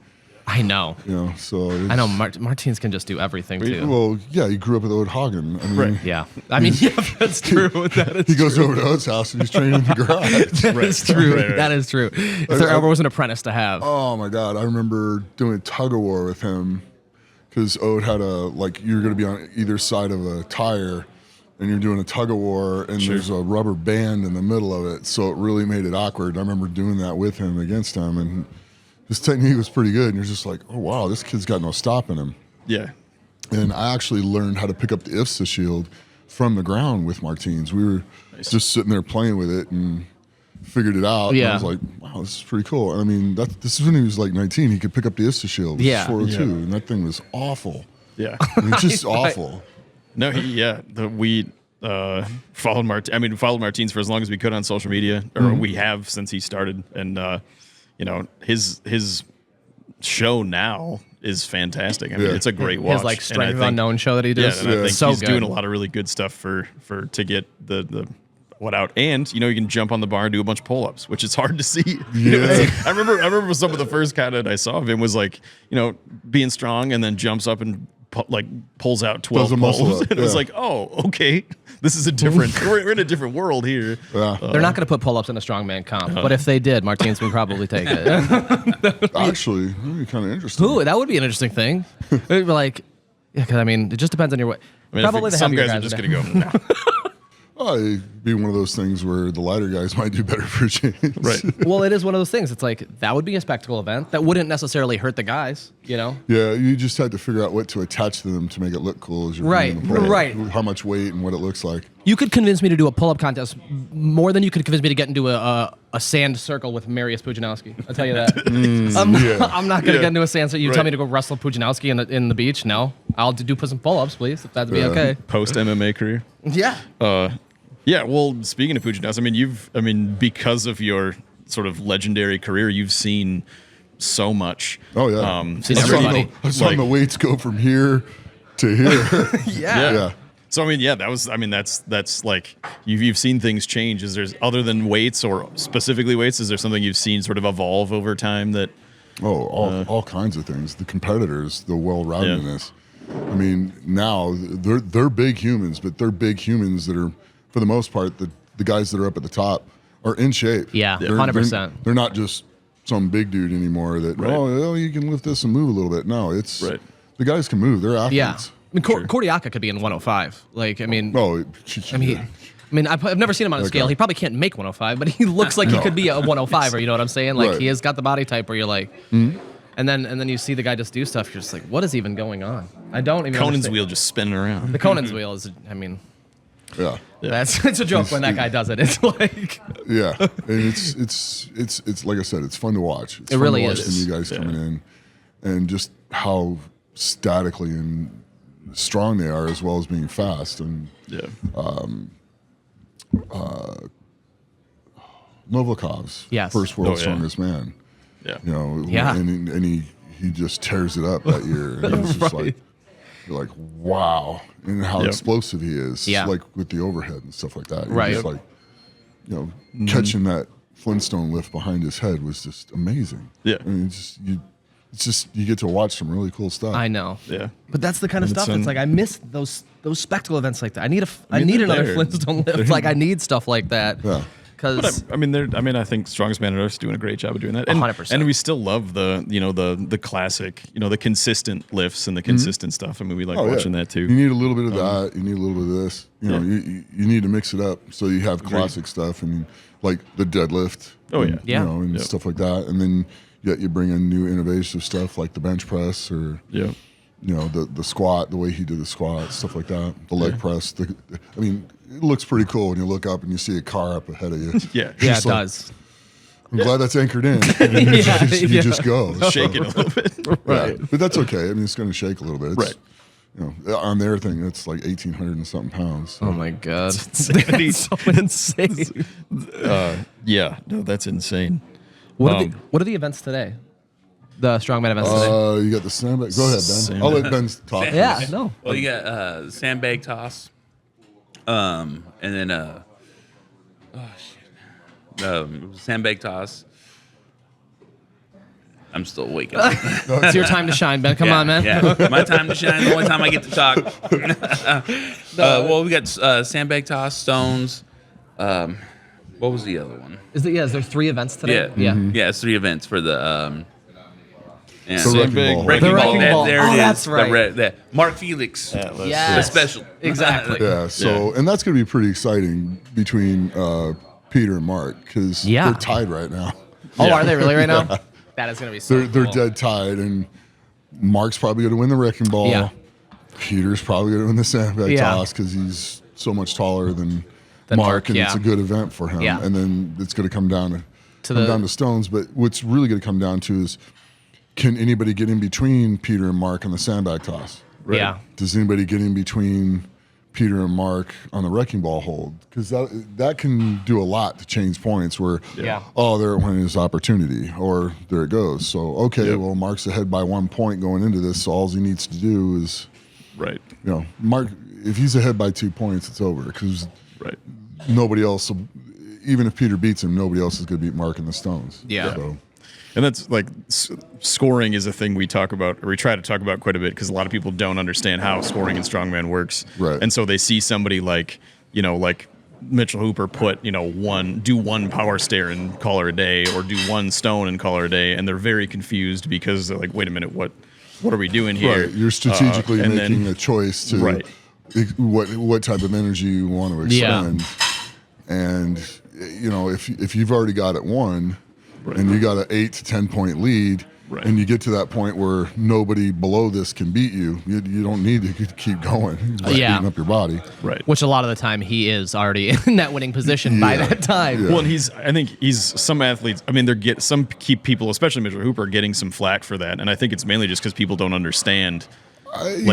I know. So I know Martins can just do everything too. Well, yeah, he grew up with Ode Hagen. I mean, Yeah. I mean, that's true. He goes over to Ode's house and he's training in the garage. That is true. That is true. If there ever was an apprentice to have. Oh my God, I remember doing tug of war with him because Ode had you're going to be on either side of a tire. And you're doing a tug of war, and there's a rubber band in the middle of it, so it really made it awkward. I remember doing that with him against him, and his technique was pretty good. And you're just like, oh wow, this kid's got no stopping him. Yeah. And I actually learned how to pick up the IFSA shield from the ground with Martins. We were just sitting there playing with it and figured it out. Yeah. And I was like, wow, this is pretty cool. I mean, this is when he was like 19. He could pick up the IFSA shield. It was 402, and that thing was awful. Yeah. I mean, just awful. No, we followed Martins for as long as we could on social media, or we have since he started, and his show now is fantastic. I mean, it's a great watch. His Strength of Unknown show that he does. Yeah, and I think he's good. doing a lot of really good stuff to get the what out, and you can jump on the bar and do a bunch of pull-ups, which is hard to see. Yeah. I remember some of the first content I saw of him was being strong and then jumps up and pulls out 12 pulls. And it was like, oh, okay, this is a different. we're in a different world here. Yeah. They're not going to put pull-ups in a strongman comp, but if they did, Martins would probably take it. Actually, that'd be kind of interesting. Ooh, that would be an interesting thing. It'd be like, because I mean, it just depends on your way. I mean, Probably some heavier guys are just going to go. Nah. It'd be one of those things where the lighter guys might do better for a change. Right. Well, it is one of those things. It's like that would be a spectacle event that wouldn't necessarily hurt the guys, you know? Yeah, you just had to figure out what to attach to them to make it look cool as you're Right, doing the pull-up. right. How much weight and what it looks like. You could convince me to do a pull-up contest more than you could convince me to get into a sand circle with Mariusz Pujanowski. I'll tell you that. I'm not going to get into a sand circle. You tell me to go wrestle Pujanowski in the beach? No. I'll put some pull-ups, please, if that'd be okay. Post MMA career. Yeah. Yeah. Well, speaking of Pujanowski, because of your sort of legendary career, you've seen so much. Oh yeah. Seen everybody. I saw the weights go from here to here. Yeah. So that's like you've seen things change. Is there, other than weights or specifically weights, is there something you've seen sort of evolve over time that? Oh, all kinds of things. The competitors, the well-roundedness. I mean, now they're big humans, but they're big humans that are, for the most part, the guys that are up at the top are in shape. Yeah, 100%. They're not just some big dude anymore that, you can lift this and move a little bit. No, it's the guys can move. They're athletes. Yeah. I mean, Kordiaka could be in 105. Like, I mean, I've never seen him on a scale. He probably can't make 105, but he looks like he could be a 105, or you know what I'm saying? Like, he has got the body type where you're like, and then you see the guy just do stuff. You're just like, what is even going on? I don't even. Conan's understand. wheel just spinning around. The Conan's wheel is, I mean, yeah. it's a joke when that guy does it. It's like, yeah, and it's like I said, it's fun to watch. It's fun really to watch is. the new guys coming in, and just how statically and strong they are, as well as being fast. And Novikov's first world's strongest man. Yeah, you know, and he just tears it up that year. And it's just like, you're like, wow, and how explosive he is. Like with the overhead and stuff like that. You're just like, you know, catching that Flintstone lift behind his head was just amazing. Yeah, I mean, it's just you get to watch some really cool stuff. I know. Yeah, but that's the kind of stuff. It's like I miss those spectacle events like that. I need another Flintstone lift. Like I need stuff like that. Yeah. Because I think Strongest Man on Earth's doing a great job of doing that. And, 100%. And we still love the classic, the consistent lifts and the consistent stuff. I mean, we like watching that too. You need a little bit of that. You need a little bit of this. You know, you need to mix it up so you have classic stuff and like the deadlift. Oh and, you know, and stuff like that. And then you bring in new innovative stuff like the bench press or you know, the squat, the way he did the squat, stuff like that. The leg press. It looks pretty cool when you look up and you see a car up ahead of you. It does. I'm glad that's anchored in. And you just go. Shake it a little bit. Right. But that's okay. I mean, it's going to shake a little bit. It's, you know, on their thing, it's like 1,800 and something pounds. So. Oh my God. That's so insane. No, that's insane. What are the events today? The Strongman events today? You got the sandbag. Go ahead, Ben. I'll let Ben talk. Yeah, no. Well, you got sandbag toss. And then sandbag toss. I'm still waking up. It's your time to shine, Ben. Come on, man. Yeah, my time to shine. The only time I get to talk. Well, we got sandbag toss, stones. What was the other one? Is there 3 events today? Yeah, it's 3 events for the. The wrecking ball. There it is. That's right. The Mark Felix. Yes. The special. Exactly. Yeah. So, and that's going to be pretty exciting between Peter and Mark because they're tied right now. Oh, are they really right now? That is going to be so They're cool. dead tied, and Mark's probably going to win the wrecking ball. Yeah. Peter's probably going to win the sandbag toss because he's so much taller than Mark, and it's a good event for him. Yeah. And then it's going to come down to stones. But what's really going to come down to is, can anybody get in between Peter and Mark on the sandbag toss? Right? Yeah. Does anybody get in between Peter and Mark on the wrecking ball hold? Because that can do a lot to change points where, there went his opportunity, or there it goes. So, well, Mark's ahead by 1 point going into this, so all he needs to do is, Mark, if he's ahead by 2 points, it's over because nobody else, even if Peter beats him, nobody else is going to beat Mark in the stones. Yeah. So. And that's like scoring is a thing we talk about, or we try to talk about quite a bit, because a lot of people don't understand how scoring in strongman works. Right. And so they see somebody like Mitchell Hooper do one power stair and call her a day, or do one stone and call her a day, and they're very confused because they're like, wait a minute, what are we doing here? Right. You're strategically making a choice to what type of energy you want to expend. And if you've already got it won, and you got an 8 to 10 point lead, and you get to that point where nobody below this can beat you, you don't need to keep going, beating up your body. Right. Which a lot of the time he is already in that winning position by that time. Well, and I think some athletes. I mean, some keep people, especially Mitchell Hooper, getting some flack for that, and I think it's mainly just because people don't understand. They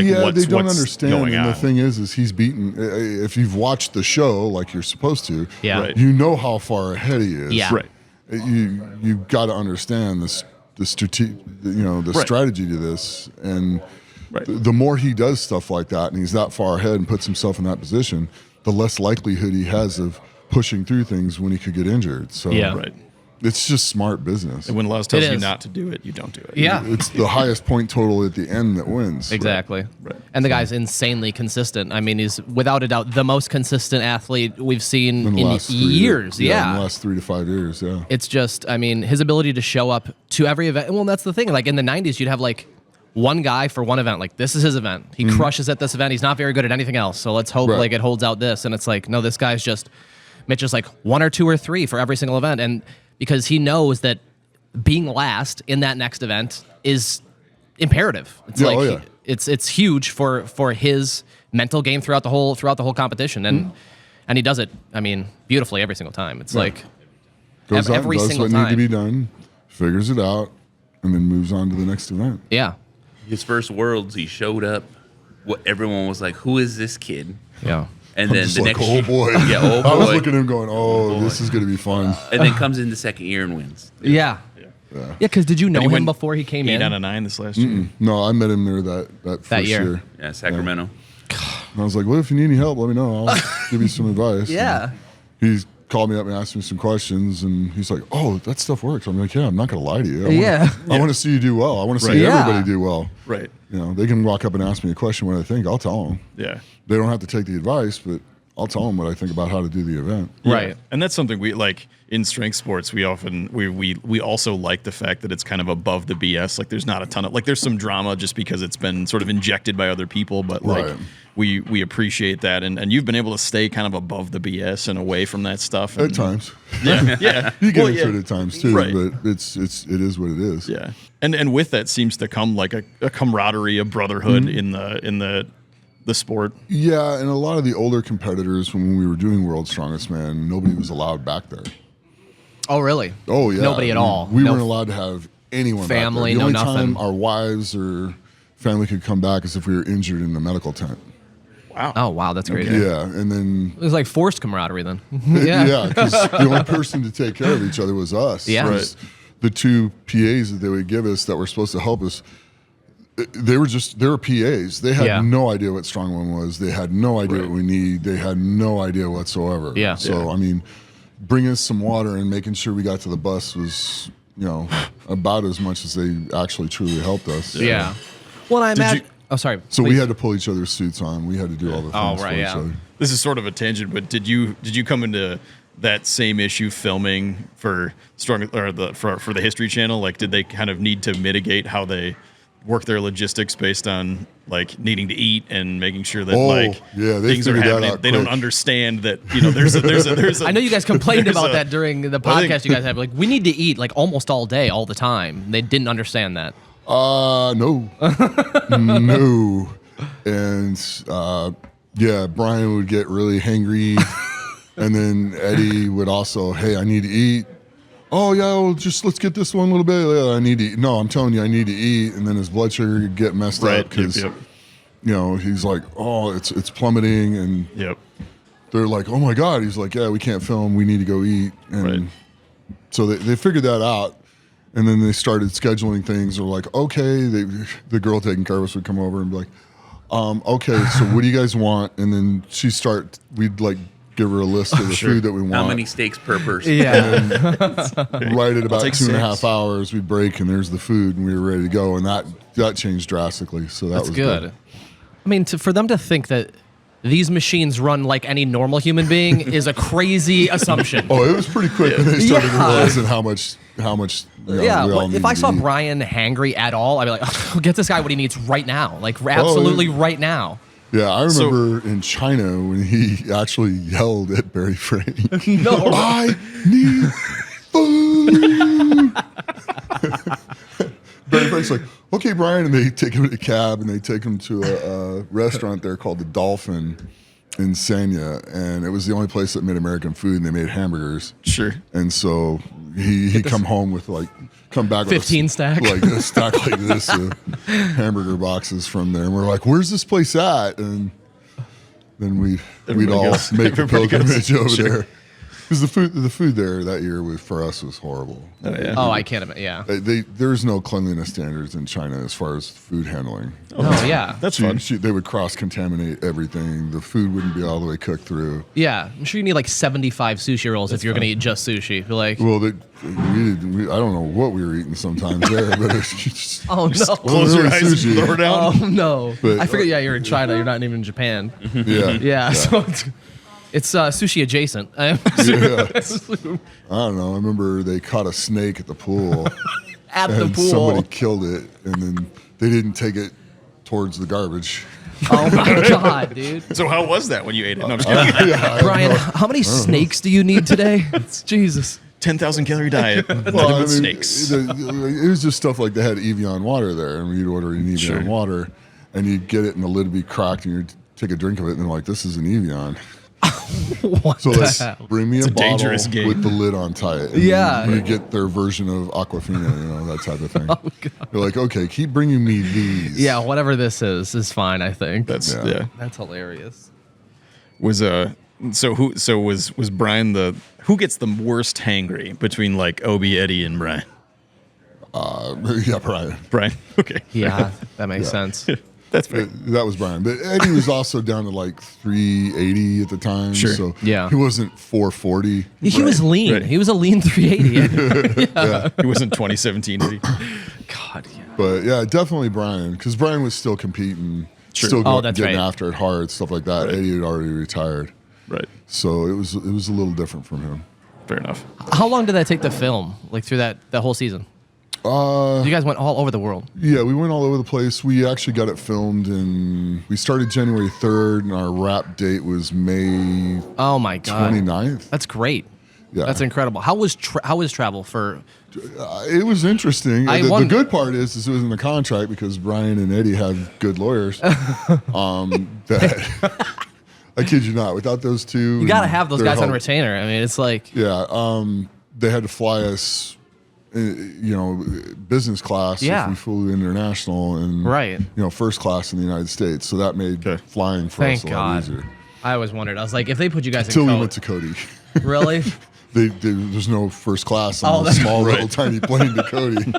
don't understand. And the thing is he's beaten. If you've watched the show like you're supposed to, you know how far ahead he is. Yeah. Right. You've got to understand the strategy to this, and the more he does stuff like that, and he's that far ahead and puts himself in that position, the less likelihood he has of pushing through things when he could get injured. So it's just smart business. And when Laws tells you not to do it, you don't do it. Yeah. It's the highest point total at the end that wins. Exactly. Right. And the guy's insanely consistent. I mean, he's without a doubt the most consistent athlete we've seen in years. In the last 3 to 5 years, It's just, I mean, his ability to show up to every event. Well, that's the thing. Like in the 90s, you'd have like one guy for one event. Like, this is his event. He crushes at this event. He's not very good at anything else. So let's hope like it holds out this. And it's like, no, this guy's Mitch is like 1 or 2 or 3 for every single event. And because he knows that being last in that next event is imperative. It's it's huge for his mental game throughout the whole competition, and he does it. I mean, beautifully every single time. It's like goes every out, does single what time need to be done, figures it out, and then moves on to the next event. Yeah. His first Worlds, he showed up. What everyone was like, "Who is this kid?" Yeah. And then the next oh boy, oh boy. I was looking at him going, "Oh, this is going to be fun." And then comes in the second year and wins. Yeah. Because did you know him before he came in? 8 out of 9 this last year. No, I met him there that first year. Yeah, Sacramento. And I was like, "Well, if you need any help, let me know. I'll give you some advice." Yeah. And he called me up and asked me some questions, and he's like, "Oh, that stuff works." I'm like, "Yeah, I'm not going to lie to you. I want to see you do well. I want to see everybody do well." Right. They can walk up and ask me a question what I think. I'll tell them. Yeah. They don't have to take the advice, but I'll tell them what I think about how to do the event. Right. And that's something we like in strength sports. We often we also like the fact that it's kind of above the BS. Like there's not a ton of there's some drama just because it's been sort of injected by other people, but we appreciate that. And you've been able to stay kind of above the BS and away from that stuff. At times. Yeah. You get into it at times too, Right. but it is what it is. Yeah. And with that seems to come like a camaraderie, a brotherhood in the sport. Yeah, and a lot of the older competitors, when we were doing World's Strongest Man, nobody was allowed back there. Oh, really? Oh, yeah. Nobody at all. We weren't allowed to have anyone family, back there. The no only nothing. time our wives or family could come back is if we were injured in the medical tent. Wow. Oh, wow, that's great. Yeah, and then... It was like forced camaraderie then. Yeah, because the only person to take care of each other was us. Yeah. Right. The 2 PAs that they would give us that were supposed to help us, they were PAs. They had no idea what Strongman was. They had no idea what we need. They had no idea whatsoever. Yeah. So, I mean, bringing us some water and making sure we got to the bus was, about as much as they actually truly helped us. Yeah. Well, I imagine... Oh, sorry. So please. we had to pull each other's suits on. We had to do all the things for each other. This is sort of a tangent, but did you come into that same issue filming for for the History Channel? Like, did they kind of need to mitigate how they work their logistics based on like needing to eat and making sure that things are happening? They don't understand that there's a I know you guys complained about that during the podcast you guys had. Like, we need to eat like almost all day, all the time. They didn't understand that. No. No. And Brian would get really hangry, and then Eddie would also, hey, I need to eat. Oh yeah, well, let's get this one little bit. Yeah, I need to eat. No, I'm telling you, I need to eat. And then his blood sugar would get messed up because he's like, oh, it's plummeting, and they're like, oh my God. He's like, yeah, we can't film. We need to go eat. And so they figured that out. And then they started scheduling things. They're like, okay, the girl taking care of us would come over and be like, okay, so what do you guys want? And then we'd like give her a list of the food that we want. How many steaks per person? Yeah. Right at about 2.5 hours, we'd break, and there's the food, and we were ready to go. And that changed drastically. So that was good. I mean, for them to think that these machines run like any normal human being is a crazy assumption. Oh, it was pretty quick when they started realizing how much. If I saw Brian hangry at all, I'd be like, oh, get this guy what he needs right now, like absolutely right now. Yeah, I remember in China when he actually yelled at Barry Frank. No. I need food. Barry Frank's like, okay, Brian, and they take him in a cab and they take him to a restaurant there called the Dolphin in Sanya, and it was the only place that made American food, and they made hamburgers. Sure. And so he come home with come back 15 with stack. like a stack like this of hamburger boxes from there, and we're like, "Where's this place at?" And then we'd all make a pilgrimage over there. Because the food there that year for us was horrible. Oh, yeah. Oh, I can't imagine. Yeah. There's no cleanliness standards in China as far as food handling. Oh, yeah. That's fun. They would cross-contaminate everything. The food wouldn't be all the way cooked through. Yeah. I'm sure you need like 75 sushi rolls if you're going to eat just sushi. You're like, Well, I don't know what we were eating sometimes there, but it's just, oh, no. Close your eyes and throw her down. Oh, no. But- I forget, yeah, you're in China. You're not even in Japan. yeah. So it's sushi adjacent. I don't know. I remember they caught a snake at the pool. At the and pool. somebody killed it, and then they didn't take it towards the garbage. Oh, my God, dude. So how was that when you ate it? No, I'm just kidding. Yeah, Brian, how many snakes do you need today? Jesus. 10,000 calorie diet. Well, Nothing but snakes. It was just stuff like they had Evian water there, and we'd order an Evian water, and you'd get it, and the lid would be cracked, and you'd take a drink of it, and they're like, "This is an Evian." What So the let's hell? bring me a bottle dangerous game. with the lid on tight. And Yeah. then you get their version of Aquafina, that type of thing. Oh, God. You're like, okay, keep bringing me these. Yeah, whatever this is fine, I think. That's Yeah. That's hilarious. Was was Brian who gets the worst hangry between like Obi, Eddie, and Brian? Yeah, Brian. Brian. Okay. Yeah, that makes sense. That's fair. That was Brian. But Eddie was also down to like 380 at the time. Sure. So Yeah. he wasn't 440. He was lean. Right. He was a lean 380. It wasn't 2017, Eddie. God, yeah. But yeah, definitely Brian. Because Brian was still competing, Sure. still Oh, that's getting right. after it hard, stuff like that. Right. Eddie had already retired. Right. So it was a little different from him. Fair enough. How long did that take to film? Like through that whole season? You guys went all over the world. Yeah, we went all over the place. We actually got it filmed, and we started January 3rd, and our wrap date was May Oh my God. 29th. That's great. Yeah. That's incredible. How was travel for? It was interesting. The won- good part is it was in the contract because Brian and Eddie have good lawyers. That I kid you not, without those two, You got to have those their guys on help- retainer. I mean, it's like Yeah, they had to fly us, business class Yeah. if we flew international, and Right. first class in the United States. So that made Okay. flying for Thank us a lot God. easier. I always wondered. I was like, if they put you guys Until in we coach, went to Cody. really? There's no first class on Oh, the that's small little tiny plane to Cody.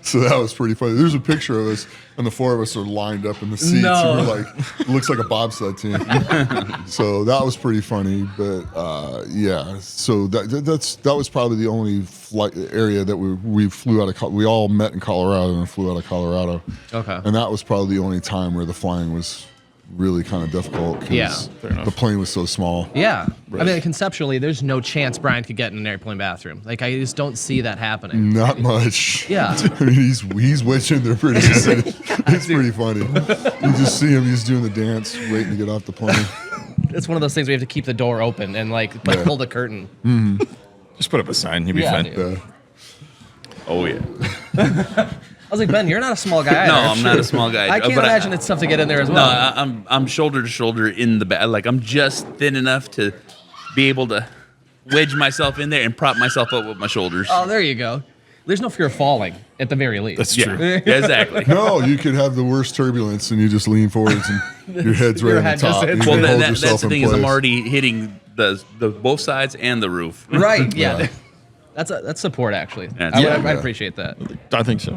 So that was pretty funny. There's a picture of us, and the four of us are lined up in the seats. No. And we're like, it looks like a bobsled team. So that was pretty funny. But yeah, so that was probably the only flight area that we flew out of. We all met in Colorado and flew out of Colorado. Okay. And that was probably the only time where the flying was really kind of difficult. 'Cause Yeah. Fair enough. the plane was so small. Yeah. I mean, conceptually, there's no chance Brian could get in an airplane bathroom. Like, I just don't see that happening. Not much. Yeah. I mean, he's wedged in there pretty good. It's pretty funny. You just see him, he's doing the dance, waiting to get off the plane. It's one of those things we have to keep the door open and like pull the curtain. Just put up a sign. You'll be Yeah, fine. dude. Oh yeah. I was like, Ben, you're not a small guy. No, either. I'm not a small guy. I can't but imagine it's tough to get in there as No, well. I'm shoulder to shoulder in the back. Like I'm just thin enough to be able to wedge myself in there and prop myself up with my shoulders. Oh, there you go. There's no fear of falling at the very least. That's yeah, true. yeah, exactly. No, you could have the worst turbulence and you just lean forwards and your head's right Your on the head just top. hits You Well, can hold that's yourself the in thing is I'm place. already hitting the both sides and the roof. Right. Yeah. Yeah. That's support actually. Yeah. I Yeah. appreciate that. I think so.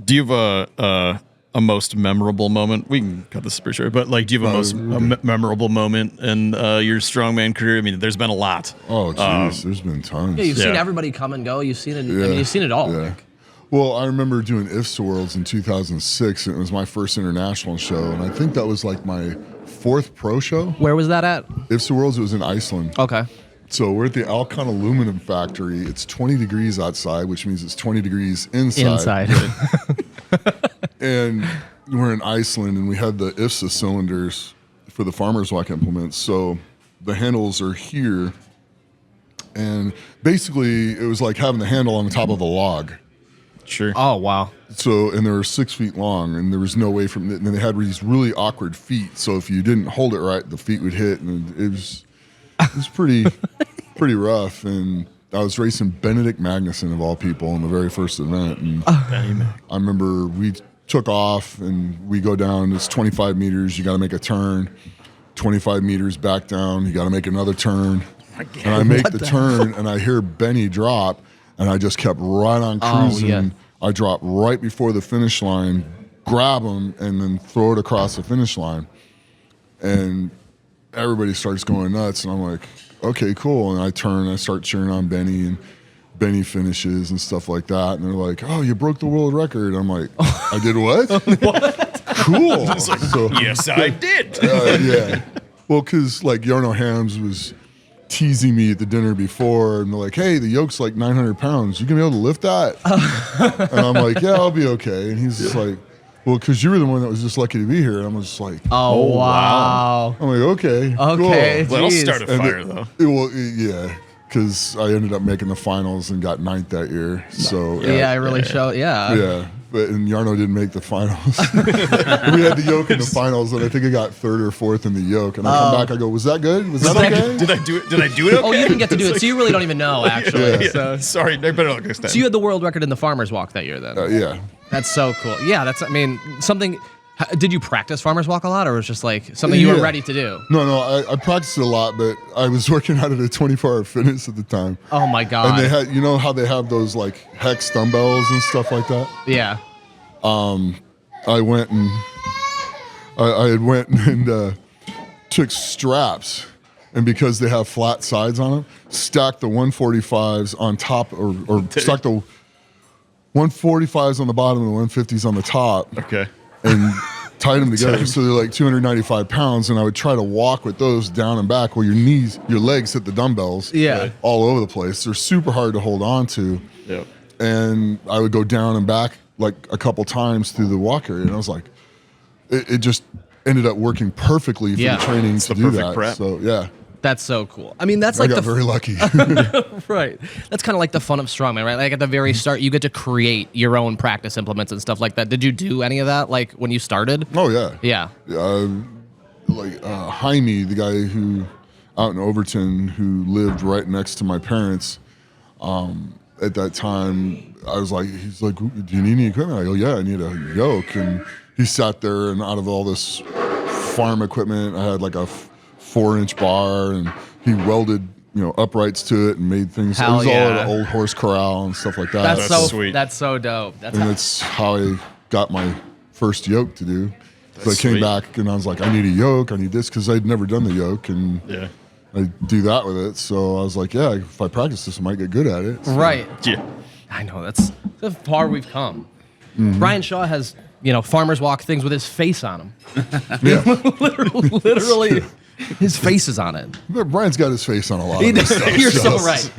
Do you have a most memorable moment? We can cut this pretty short, but like, do you have a memorable moment in your strongman career? I mean, there's been a lot. Oh, jeez, there's been tons. Yeah, you've seen Yeah. everybody come and go. You've seen it. I Yeah, mean, you've seen it all. yeah. Well, I remember doing IFSA Worlds in 2006, and it was my first international show, and I think that was like my fourth pro show. Where was that at? IFSA Worlds, it was in Iceland. Okay. So we're at the Alcon Aluminum Factory. It's 20 degrees outside, which means it's 20 degrees inside. Inside. And we're in Iceland, and we had the IFSA cylinders for the farmer's walk implements. So the handles are here, and basically it was like having the handle on the top of a log. Sure. Oh, wow. So, and they were 6 feet long, and there was no way from it. And they had these really awkward feet. So if you didn't hold it right, the feet would hit, and it was pretty rough. And I was racing Benedict Magnuson of all people in the very first event, and I remember we took off, and we go down. It's 25 meters. You got to make a turn. 25 meters back down. You got to make another turn. And I make the turn, and I hear Benny drop, and I just kept right on cruising. Oh, yeah. I drop right before the finish line, grab him, and then throw it across the finish line. And everybody starts going nuts, and I'm like, okay, cool. And I turn, I start cheering on Benny, and Benny finishes and stuff like that. And they're like, oh, you broke the world record. I'm like, I did what? What? Cool. So, Yes, I did. yeah. Well, because like Jarno Hams was teasing me at the dinner before, and they're like, hey, the yoke's like 900 pounds. You gonna be able to lift that? And I'm like, yeah, I'll be okay. And he's just like, well, because you were the one that was just lucky to be here. And I'm just like, Oh, wow. I'm like, okay, Okay. cool. That'll Jeez. start a And fire, though. Yeah, because I ended up making the finals and got 9th that year. So Yeah, I really show. Yeah. yeah. But and Jarno didn't make the finals. We had the yoke in the finals, and I think I got 3rd or 4th in the yoke. And I come back, I go, was that good? Was that okay? Did I do it? Did I do it? Oh, you didn't get to do it, so you really don't even know, actually. Yeah. So, Sorry, I better look next time. so you had the world record in the farmer's walk that year, then? Yeah. That's so cool. Yeah, that's, I mean, something. Did you practice farmer's walk a lot, or was it just like something you were Yeah. ready to do? No, I practiced it a lot, but I was working out at a 24-hour fitness at the time. Oh my God. And they had, you know how they have those like hex dumbbells and stuff like that? Yeah. I went and I had went and took straps, and because they have flat sides on them, stacked the 145s on top, or stacked the 145s on the bottom and the 150s on the top. Okay. And tied them together, so they're like 295 pounds, and I would try to walk with those down and back while your legs hit the dumbbells Yeah. all over the place. They're super hard to hold on to. Yep. And I would go down and back like a couple times through the walk area, and I was like, it just ended up working perfectly for Yeah. the training It's to the do perfect that. prep. So yeah, That's so cool. I mean, that's I like got the very lucky. right. That's kind of like the fun of Strongman, right? Like at the very start, you get to create your own practice implements and stuff like that. Did you do any of that, like when you started? Oh yeah. Yeah. Like Jaime, the guy who out in Overton who lived right next to my parents. At that time, I was like, he's like, do you need any equipment? I go, yeah, I need a yoke. And he sat there, and out of all this farm equipment, I had like a 4-inch bar, and he welded, uprights to it and made things. Hell it was yeah. all at an old horse corral and stuff like that. That's so sweet. That's so dope. That's And how, that's how I got my first yoke to do. So I That's came sweet. back and I was like, I need a yoke. I need this, because I'd never done the yoke, and Yeah. I do that with it. So I was like, yeah, if I practice this, I might get good at it. So, right. Yeah. I know that's how far we've come. Mm-hmm. Brian Shaw has farmers walk things with his face on them. Yeah. Literally, his face is on it. But Brian's got his face on a lot of this stuff. You're so right.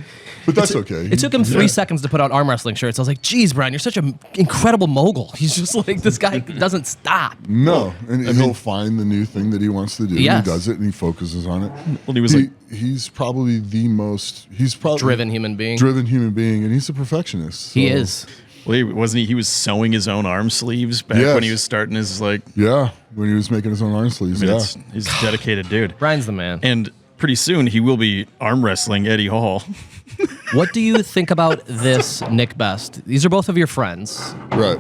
But that's okay. It took him 3 seconds to put out arm wrestling shirts. I was like, geez, Brian, you're such an incredible mogul. He's just like, this guy doesn't stop. No, and he'll find the new thing that he wants to do. Yes. And he does it, and he focuses on it. Well, he was like, he's probably Driven human being. driven human being, and he's a perfectionist. He so- is. well, wasn't he? He was sewing his own arm sleeves back Yes. when he was starting his like. Yeah, when he was making his own arm sleeves. I mean, Yeah. he's a dedicated dude. Brian's the man. And pretty soon he will be arm wrestling Eddie Hall. What do you think about this, Nick Best? These are both of your friends. Right.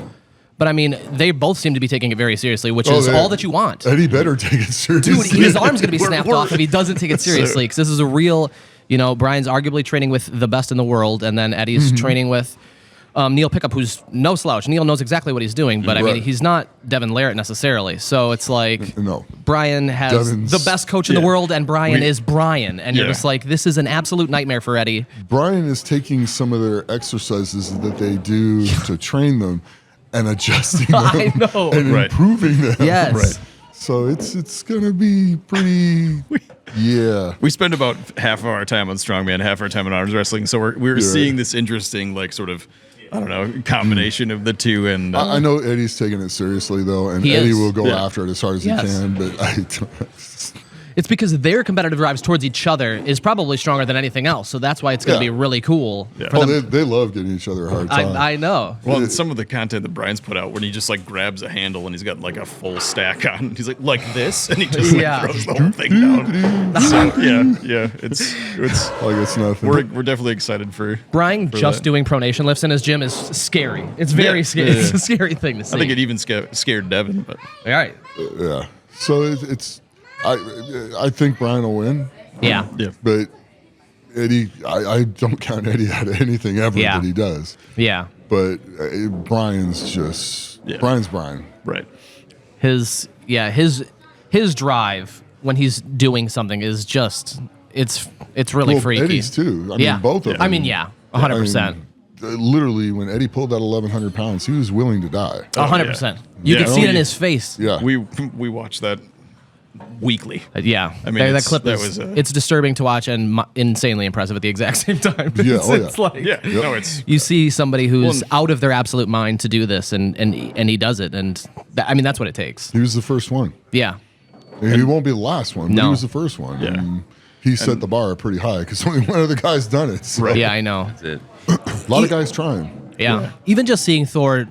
But I mean, they both seem to be taking it very seriously, which Oh, is they- all that you want. Eddie better take it seriously. Dude, his arm's going to be We're- snapped we're- off if he doesn't take it seriously. Because this is a real, Brian's arguably training with the best in the world, and then Eddie's training with Neil Pickup, who's no slouch. Neil knows exactly what he's doing, but I mean, Right. he's not Devin Larrett necessarily. So it's like No. Brian has Devin's- the best coach in the yeah. world, and Brian is Brian. And you're Yeah. just like, this is an absolute nightmare for Eddie. Brian is taking some of their exercises that they do to train them and adjusting them I know. and Right. improving them. Yes. Right. So it's gonna be pretty. Yeah. We spend about half of our time on strongman, half our time on arms wrestling. So we're You're seeing right. this interesting like sort of I don't know, combination of the two. And I know Eddie's taking it seriously though, and Eddie will go after it as hard as he can. But I don't. It's because their competitive drives towards each other is probably stronger than anything else. So that's why it's going to be really cool. Yeah. They love giving each other a hard time. I know. Well, some of the content that Brian's put out when he just like grabs a handle and he's got like a full stack on, he's like this, and he just throws the whole thing down. So it's like it's nothing. We're definitely excited for Brian just doing pronation lifts in his gym is scary. It's very scary. It's a scary thing to see. I think it even scared Devin. But all right. Yeah. So it's. I think Brian will win. Yeah. But Eddie, I don't count Eddie out of anything ever that he does. Yeah. But Brian's just Brian's Brian. Right. His drive when he's doing something is just it's really freaky. Eddie's too. I mean, both of them. I mean, 100%. Literally, when Eddie pulled that 1,100 pounds, he was willing to die. 100%. You could see it in his face. Yeah. We watched that weekly. I mean, that clip it's disturbing to watch and insanely impressive at the exact same time. It's like you see somebody who's out of their absolute mind to do this, and he does it, and I mean that's what it takes. He was the first one. Yeah, he won't be the last one. But he was the first one. Yeah, and he set the bar pretty high because only one other guy's done it. So. Right. Yeah, I know. That's it. A lot of guys trying. Yeah. Even just seeing Thor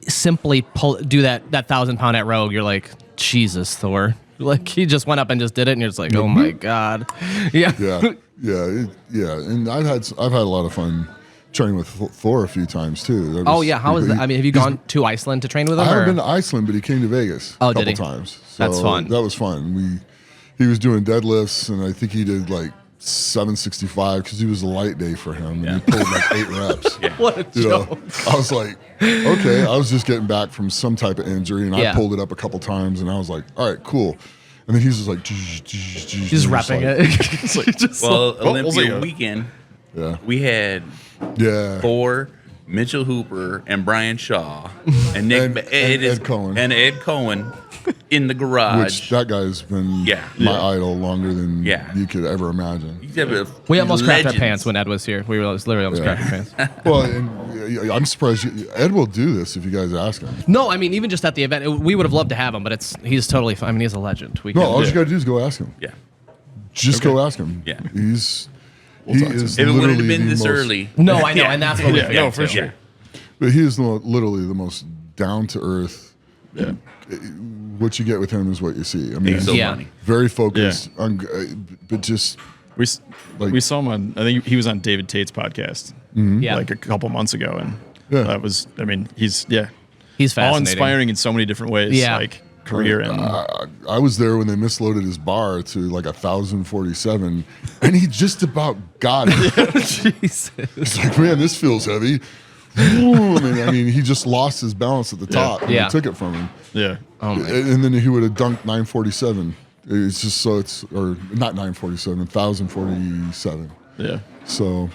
simply do that 1,000-pound at Rogue, you're like, Jesus, Thor. Like, he just went up and just did it, and you're just like, oh my God. Yeah. And I've had a lot of fun training with Thor a few times too. How was that? I mean, have you gone to Iceland to train with him? I haven't been to Iceland, but he came to Vegas a couple times. So that's fun. That was fun. He was doing deadlifts, and I think he did like 765 because he was a light day for him, and he pulled like 8 reps. What a joke. I was like, okay, I was just getting back from some type of injury, and I pulled it up a couple times, and I was like, all right, cool. And then he's just like, he's repping it. Olympia weekend, we had Thor, Mitchell Hooper, and Brian Shaw, and Ed Cohen in the garage. Which that guy's been my idol longer than you could ever imagine. We almost crapped our pants when Ed was here. We literally almost crapped our pants. Well, and I'm surprised Ed will do this if you guys ask him. No, I mean, even just at the event, we would have loved to have him, but he's totally fine. I mean, he's a legend. All you got to do is go ask him. Yeah. Just go ask him. Yeah. He is if it would have been this early. No, I know, and that's what we figured. No, for sure. But he is literally the most down-to-earth. Yeah. What you get with him is what you see. I mean, he's so funny. Very focused on, but just we saw him on. I think he was on David Tate's podcast, like a couple months ago, and that was. I mean, he's fascinating, awe-inspiring in so many different ways. Yeah. Like career and. I was there when they misloaded his bar to like 1,047, and he just about got it. Jesus. It's like, man, this feels heavy. I mean, he just lost his balance at the top. And they took it from him. Yeah. And then he would have dunked 947. It's just or not 947, 1,047. Yeah. So.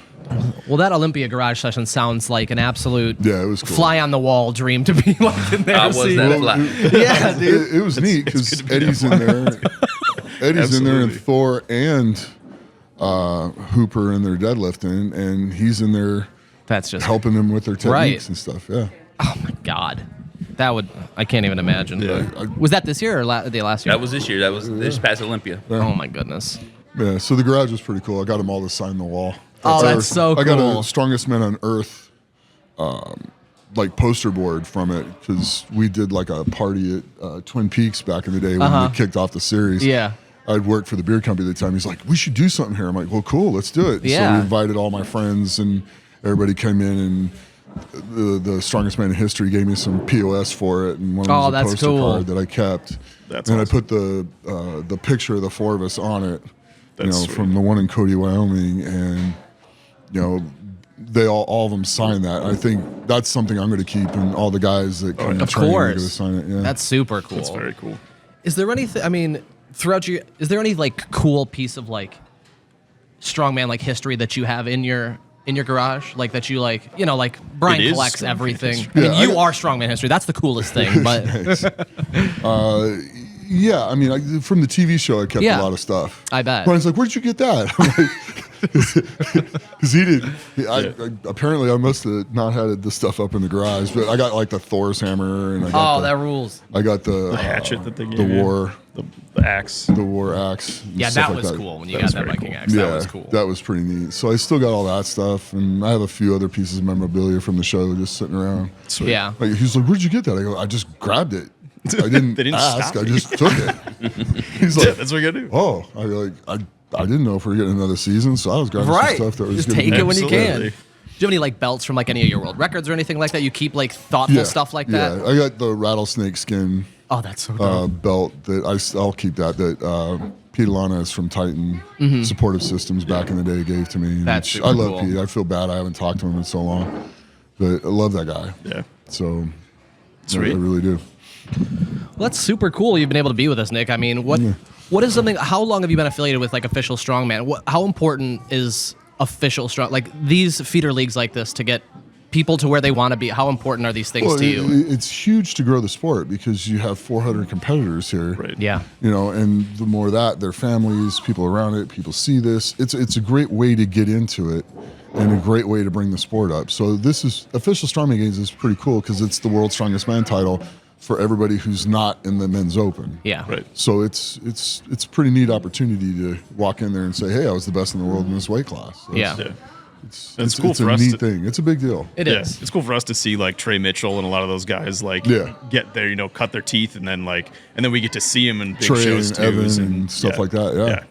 Well, that Olympia garage session sounds like an absolute it was cool. fly on the wall dream to be like in there. I was that fly. Yeah, dude. It was neat because Eddie's in there. Eddie's in there, and Thor and Hooper in there deadlifting, and he's in there. That's just helping them with their techniques and stuff. Yeah. Oh my God, I can't even imagine. Yeah. Was that this year or the last year? That was this year. That was this past Olympia. Yeah. Oh my goodness. Yeah. So the garage was pretty cool. I got them all to sign the wall. That's so cool. I got a Strongest Man on Earth, like poster board from it because we did like a party at Twin Peaks back in the day when we kicked off the series. Yeah. I'd worked for the beer company at the time. He's like, we should do something here. I'm like, well, cool, let's do it. Yeah. So we invited all my friends and everybody came in, and the Strongest Man in History gave me some POS for it, and one was a poster card that I kept. That's and awesome. I put the picture of the 4 of us on it, That's from the one in Cody, Wyoming, and they all of them signed that. I think that's something I'm going to keep, and all the guys that come to train are going to sign it. Yeah. That's super cool. That's very cool. Is there anything? I mean, is there any like cool piece of like strongman like history that you have in your garage, like that you like Brian collects everything. I mean, you are strongman history. That's the coolest thing. But yeah, I mean, from the TV show, I kept a lot of stuff. I bet. Brian's like, "Where'd you get that?" I'm like, Because he did. Apparently, I must have not had the stuff up in the garage, but I got like the Thor's hammer, and I got that rules. I got the hatchet that they gave the you. war, the axe. the war axe. and Yeah, stuff that like was cool when you That got was that very Viking cool. axe. Yeah, That was cool. That was pretty neat. So I still got all that stuff, and I have a few other pieces of memorabilia from the show just sitting around. Sweet. Yeah. Like, he's like, "Where'd you get that?" I go, "I just grabbed it. I didn't, They didn't ask. stop I you." just took it." He's Yeah, like, that's what you gotta do. "Oh," I go like, I didn't know if we were getting another season, so I was grabbing Right. some stuff that was Just gonna take be- it when you can. Absolutely. Do you have any like belts from like any of your world records or anything like that? You keep like thoughtful stuff like that? Yeah, I got the rattlesnake skin Oh, that's so dope. belt that I'll keep that. Pete Alanis from Titan Supportive Systems back in the day gave to me. Mm-hmm. That's which super I love cool. Pete. I feel bad I haven't talked to him in so long, but I love that guy. Yeah. So Sweet. I really do. Well, that's super cool. You've been able to be with us, Nick. I mean, what is something? How long have you been affiliated with like official strongman? How important is official strong like these feeder leagues like this to get people to where they want to be? How important are these things Well, to you? it's huge to grow the sport because you have 400 competitors here. Right. Yeah. You know, and the more that, their families, people around it, people see this. It's a great way to get into it and a great way to bring the sport up. So this is official Strongman Games is pretty cool because it's the world's strongest man title for everybody who's not in the men's open. Yeah. Right. So it's a pretty neat opportunity to walk in there and say, "Hey, I was the best in the world in this weight class." So Yeah. Yeah. it's cool it's for a us neat to- thing. It's a big deal. It Yeah, is. it's cool for us to see like Trey Mitchell and a lot of those guys like Yeah. get there, cut their teeth, and then we get to see them in big Trey shows and too, Evan and stuff like that, yeah.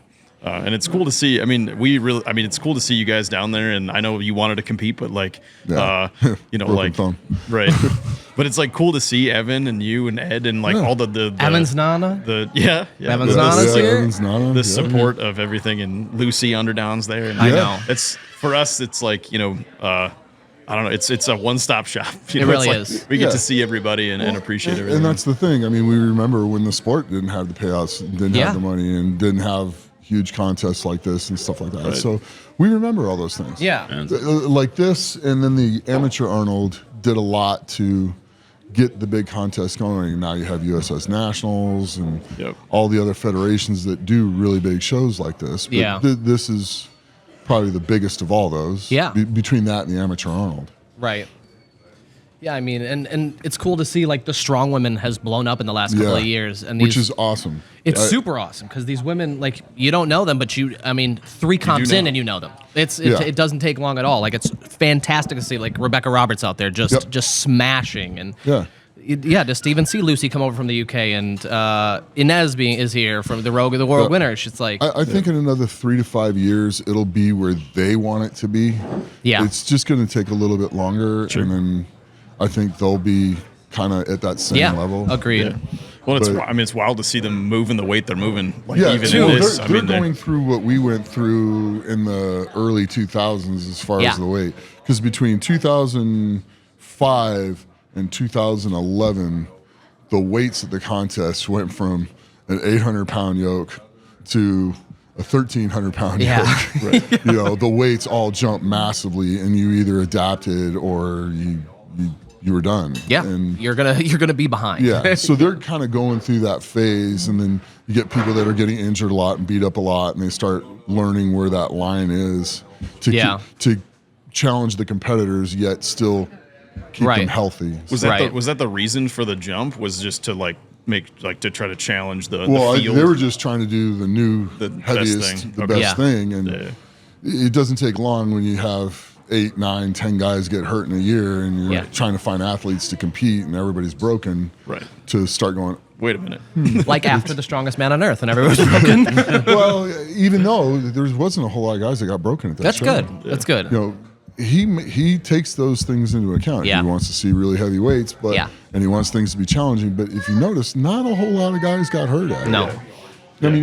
And it's cool to see. I mean, it's cool to see you guys down there. And I know you wanted to compete, but Yeah. Broken like, thumb. right. But it's like cool to see Evan and you and Ed and like all the Evans Nana. Evan's Nana's Yeah, here? Evan's Nana, the yeah. support of everything, and Lucy Underdowns there. And I Yeah. know. it's for us. It's like I don't know. It's a one-stop shop. It really it's is. We get Yeah. to see everybody and appreciate everything. And that's the thing. I mean, we remember when the sport didn't have the payouts, and didn't Yeah. have the money, and didn't have huge contests like this and stuff like that. Right. So we remember all those things. Yeah. Like this, and then the amateur Arnold did a lot to get the big contest going. Now you have USS Nationals and Yep. all the other federations that do really big shows like this. But Yeah. this is probably the biggest of all those. Yeah. Between that and the amateur Arnold. Right. Yeah, I mean, and it's cool to see like the strong women has blown up in the last couple Yeah. of years, and Which these, is awesome. it's I- super awesome because these women like you don't know them, but I mean, 3 comps know in them. and you know them. Yeah. It doesn't take long at all. Like it's fantastic to see like Rebecca Roberts out there just Yep. just smashing and Yeah. Yeah, just even see Lucy come over from the UK and Inez is here from the World Yeah. Winner. It's just like I think in another 3 to 5 years, it'll be where they want it to be. Yeah. It's just going to take a little bit longer, and then I think they'll be kind of at that same yeah, level. agreed. Yeah. Well, But- it's wild to see them moving the weight they're moving. Like Yeah, even too, in this, they're going through what we went through in the early 2000s as far Yeah. as the weight. Because between 2005 and 2011, the weights at the contest went from an 800-pound yoke to a 1,300-pound Yeah. yoke. Right. You know, the weights all jumped massively, and you either adapted or you were done. Yeah, And you're gonna be behind. yeah, so they're kind of going through that phase, and then you get people that are getting injured a lot and beat up a lot, and they start learning where that line is to Yeah. to challenge the competitors, yet still keep Right. them healthy. Was that Right. was that the reason for the jump? Was just to to try to challenge the Well, field? they were just trying to do the best heaviest, thing. the Okay. best Yeah. thing, and Yeah. it doesn't take long when you have 8, 9, 10 guys get hurt in a year, and you're Yeah. trying to find athletes to compete, and everybody's broken. Right. To start going, Wait a minute. Like after the strongest man on earth, and everyone was broken. well, even though there wasn't a whole lot of guys that got broken at that That's show. good. That's good. You know, he takes those things into account. Yeah. He wants to see really heavy weights, but Yeah. and he wants things to be challenging. But if you notice, not a whole lot of guys got hurt at it. No. I mean,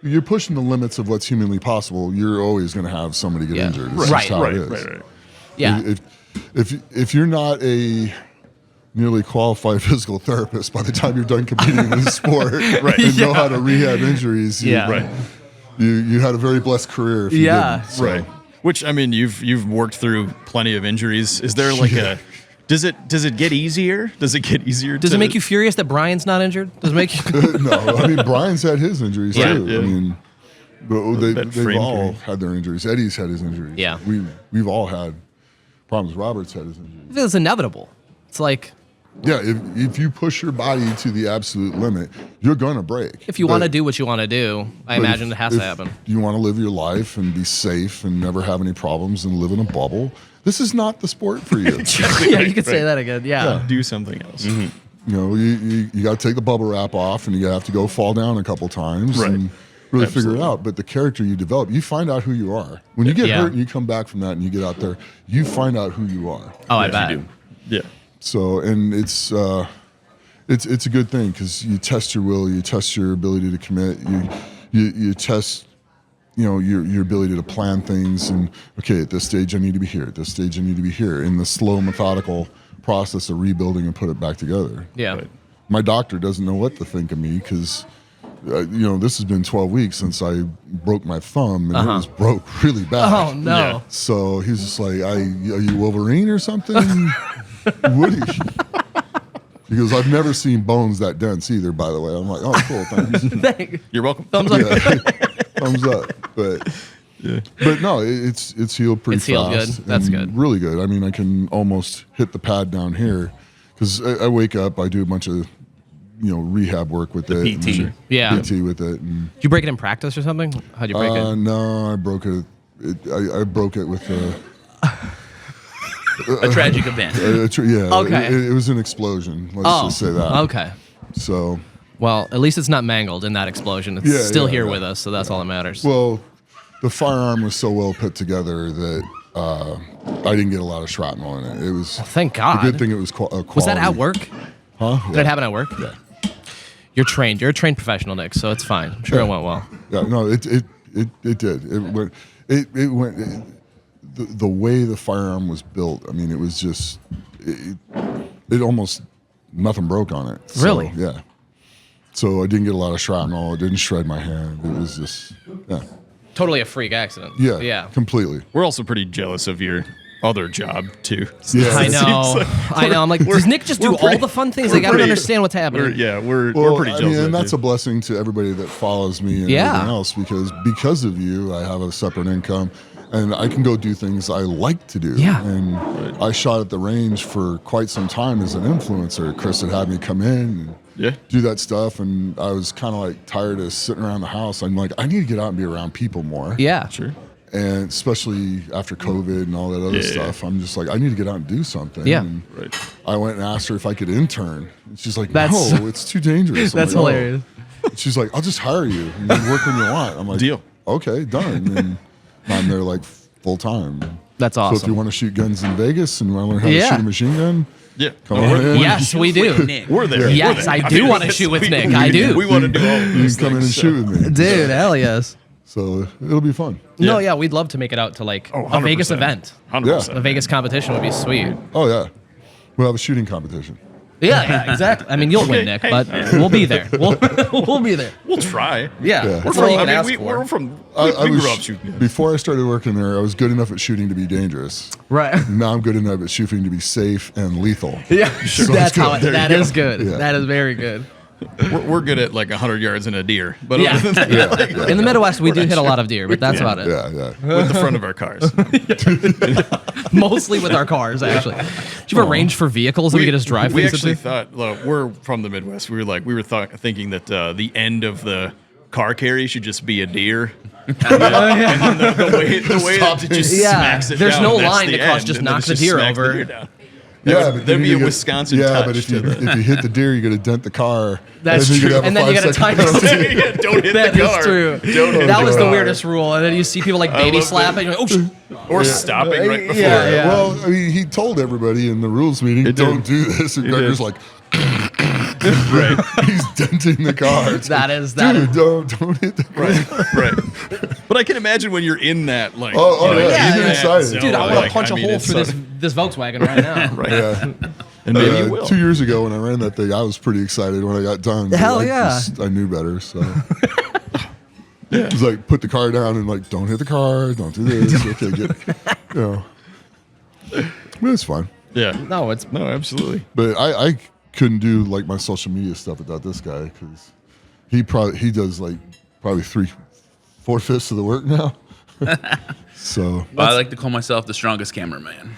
you're pushing the limits of what's humanly possible. You're always going to have somebody get Yeah. injured. It's Right. just how Right, it is. right. Yeah. If you're not a nearly qualified physical therapist by the time you're done competing in the sport and know how to rehab injuries, Yeah. Right. you had a very blessed career. If you Yeah. didn't. So, Right. Which I mean, you've worked through plenty of injuries. Is there like a does it get easier? Does it get easier? Does it make you furious that Brian's not injured? Does it make you? No, I mean Brian's had his injuries Yeah. too. Yeah. I mean, But they've frame all carry. had their injuries. Eddie's had his injuries. Yeah. We've all had problems. Robert's had his injuries. It's inevitable. It's like, Yeah, if you push your body to the absolute limit, you're gonna break. if you want to do what you want to do, I But imagine if- it has to if happen. You want to live your life and be safe and never have any problems and live in a bubble. This is not the sport for you. Yeah, you could say that again. Yeah. Do something else. You know, you got to take the bubble wrap off, and you have to go fall down a couple times Right. and really figure Absolutely. it out. But the character you develop, you find out who you are. When you get Yeah. hurt and you come back from that and you get out there, you find out who you are. Oh, I Yeah, bet. you do. Yeah. So, and it's a good thing because you test your will, you test your ability to commit, you test, you know, your ability to plan things. And okay, at this stage I need to be here. At this stage I need to be here. In the slow, methodical process of rebuilding and put it back together. Yeah. Right. My doctor doesn't know what to think of me because, you know, this has been 12 weeks since I broke my thumb, and it was broke really bad. Oh, no. Yeah. So he's just like, are you Wolverine or something? Woody. He goes, I've never seen bones that dense either, by the way. I'm like, oh, cool, thanks. You're welcome. Thumbs up. Yeah. Thumbs up. But no, it's healed pretty It's healed fast. good. That's and good. Really good. I mean, I can almost hit the pad down here because I wake up, I do a bunch of, you know, rehab work with it. PT. and Yeah. PT with it. And, Did you break it in practice or something? How'd you break it? no, I broke it. I broke it with A tragic event. yeah. Okay. It was an explosion. Let's just say that. Okay. So, Well, at least it's not mangled in that explosion. It's Yeah, still yeah, here yeah. with us, so that's all that matters. well, the firearm was so well put together that I didn't get a lot of shrapnel in it. It was Thank a God. good thing it was quality. Was that at work? Huh? Did it happen at work? Yeah. You're trained. You're a trained professional, Nick, so it's fine. I'm sure it went well. Yeah, no, it did. It went. The way the firearm was built, I mean, it was just it almost nothing broke on it. So, Really? Yeah. So I didn't get a lot of shrapnel. It didn't shred my hand. It was just Totally a freak accident. yeah, Yeah. completely. We're also pretty jealous of your other job too. Yeah. I It know. seems like I know. I'm like, does Nick just do we're pretty- all the fun things? we're Like, I don't pretty- understand what's happening. We're Well, pretty I jealous. mean, of and that, that's too. a blessing to everybody that follows me and Yeah. everything else because of you, I have a separate income. And I can go do things I like to do. Yeah. And I shot at the range for quite some time as an influencer. Chris had me come in and do that stuff. And I was kind of like tired of sitting around the house. I'm like, I need to get out and be around people more. Yeah. Sure. And especially after COVID and all that other stuff, I'm just like, I need to get out and do something. Yeah. And Right. I went and asked her if I could intern. And she's like, That's- no, it's too dangerous. I'm That's like, "Oh." hilarious. She's like, I'll just hire you and you work when you want. I'm like, Deal. Okay, done. And I'm there like full time. That's So if awesome. you want to shoot guns in Vegas and you want to learn how to Yeah. shoot a machine gun, Yeah. come on in. Yes, we do. Nick. We're there. Yes, We're there. I do mean, want to that's- shoot with we- Nick. I do. We want to do all of You those can come in and things, shoot with me. Dude, hell yes. So it'll be fun. No, yeah, we'd love to make it out to like Oh, a Vegas 100%. event. 100%. A Vegas competition would be sweet. Oh yeah, we'll have a shooting competition. Yeah, exactly. I mean, you'll win, Nick, hey. but we'll be there. We'll be there. We'll try. Yeah, Yeah. that's all you can ask we're for. from. I We was grew up shooting. before I started working there. I was good enough at shooting to be dangerous. Right. Now I'm good enough at shooting to be safe and lethal. Yeah, that's how it, There you that go. is good. Yeah. That is very good. We're good at like 100 yards and a deer, but Yeah. other than that, In the Midwest, we do hit a lot of deer, but that's about it. Yeah. with the front of our cars. Mostly with our cars, actually. Do you have a range for vehicles that we could just drive We things actually into? thought, look, we're from the Midwest. We were thinking that the end of the car carry should just be a deer. And then the way that it just Yeah. smacks it There's down, no that's line the to cross, end, just and then knock it the deer smacks over. deer down. Yeah, That'd then be you a get- Wisconsin Yeah, touch but if to you the- if you hit the deer, you're gonna dent the car. That's and then true. you could have And then you get a 5-second time penalty. Yeah, don't hit That the is car. true. Don't hit That the was the car. weirdest rule. And then you see people like baby love slap that. it. You're like, oh, Or stopping right before. Yeah, yeah. Well, I mean, he told everybody in the rules meeting, did. don't do this. And He Gregor's did. like, Right, he's denting the car. It's that like, is that. Dude, don't hit the car. right. But I can imagine when you're in that, like, Oh, you know, yeah, in you're that excited. zone, Dude, I want to like, punch a mean, hole it's through so- this Volkswagen right now. Right. Yeah. And maybe you will. 2 years ago when I ran that thing, I was pretty excited when I got done. but Hell I yeah. I knew better, so. It was like, put the car down and like, don't hit the car, don't do this. Okay, you know. But it's fine. Yeah. No, it's No, absolutely. But I couldn't do like my social media stuff without this guy because he does like probably 3-4 4/5 of the work now. So I like to call myself the strongest cameraman.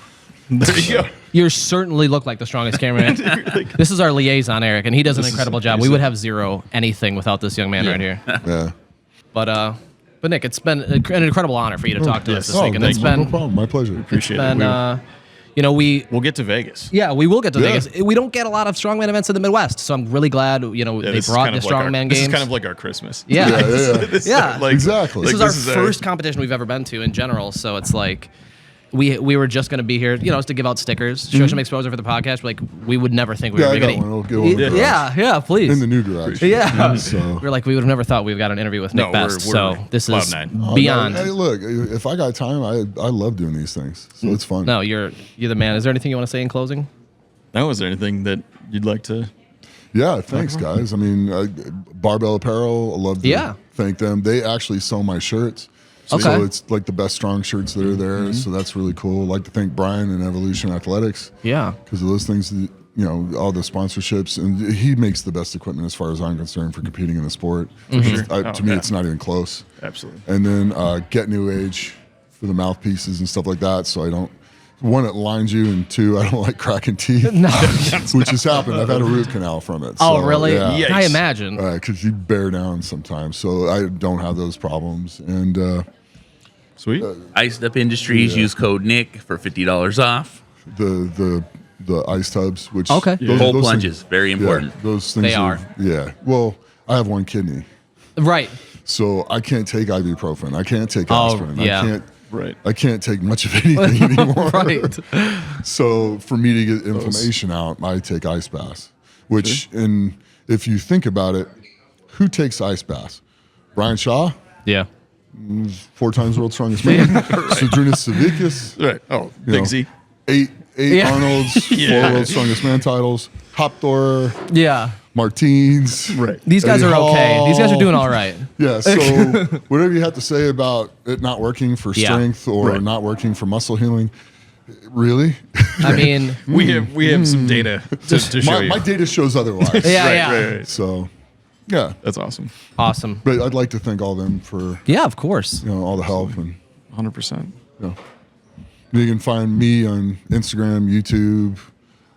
There you go. You certainly look like the strongest cameraman. This is our liaison, Eric, and he does an incredible job. We would have zero anything without this young man right here. yeah. But Nick, it's been an incredible honor for you to talk to us this week, and it's no been problem. My pleasure. Appreciate it. we'll get to Vegas. Yeah, we will get to Vegas. We don't get a lot of strongman events in the Midwest, so I'm really glad they brought the Strongman Games. This is kind of like our Christmas. Yeah, Like, exactly. This is our first competition we've ever been to in general, so it's like we were just going to be here, to give out stickers, show some exposure for the podcast. Like we would never think we were going to. Yeah, please. In the new garage. Yeah. So We're like we would have never thought we got an interview with Nick Best. So this is beyond. Hey, look, if I got time, I love doing these things, so it's fun. No, you're the man. Is there anything you want to say in closing? No, is there anything that you'd like to? Yeah, thanks, guys. I mean, Barbell Apparel, I love to thank them. They actually sell my shirts. So it's like the best strong shirts that are there. So that's really cool. I'd like to thank Brian and Evolution Athletics. Yeah. Because of those things, all the sponsorships. And he makes the best equipment as far as I'm concerned for competing in the sport. To me, it's not even close. Absolutely. And then Get New Age for the mouthpieces and stuff like that. So I don't, one, it lines you, and two, I don't like cracking teeth. No. Which has happened. I've had a root canal from it. Oh, really? Yeah. I imagine. Because you bear down sometimes. So I don't have those problems. And sweet. Iced Up Industries, use code Nick for $50 off. The ice tubs, which cold plunges, very important. Those things they are. Yeah. Well, I have one kidney, right? So I can't take ibuprofen. I can't take aspirin. I can't take much of anything anymore. Right. So for me to get inflammation out, I take ice baths. Which, and if you think about it, who takes ice baths? Brian Shaw. Yeah. 4 times world's strongest man. Sadrunas Savickas. Right. Oh, Big Z. 8 Arnold's, 4 world's strongest man titles. Hopthor. Yeah. Martins. Right. These guys Eddie are okay. Hall. These guys are doing all right. Yeah. So whatever you have to say about it not working for strength or not working for muscle healing, really? I mean, we have some data to show you. My data shows otherwise. Right. So, yeah, that's awesome. Awesome. But I'd like to thank all of them for of course, all the help and 100%. You can find me on Instagram, YouTube,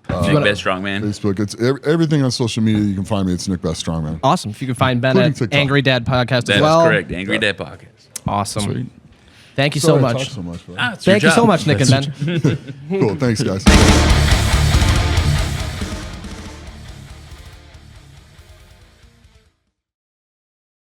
Nick Best Strongman, Facebook. It's everything on social media. You can find me. It's Nick Best Strongman. Awesome. If you can find Ben at TikTok. Angry Dad Podcast that as well. is correct. Angry Dad Podcast. Awesome. Sweet. Thank you Sorry so I much. talk so much. It's your Thank you so job. much, Nick and Ben. Cool. Thanks, guys.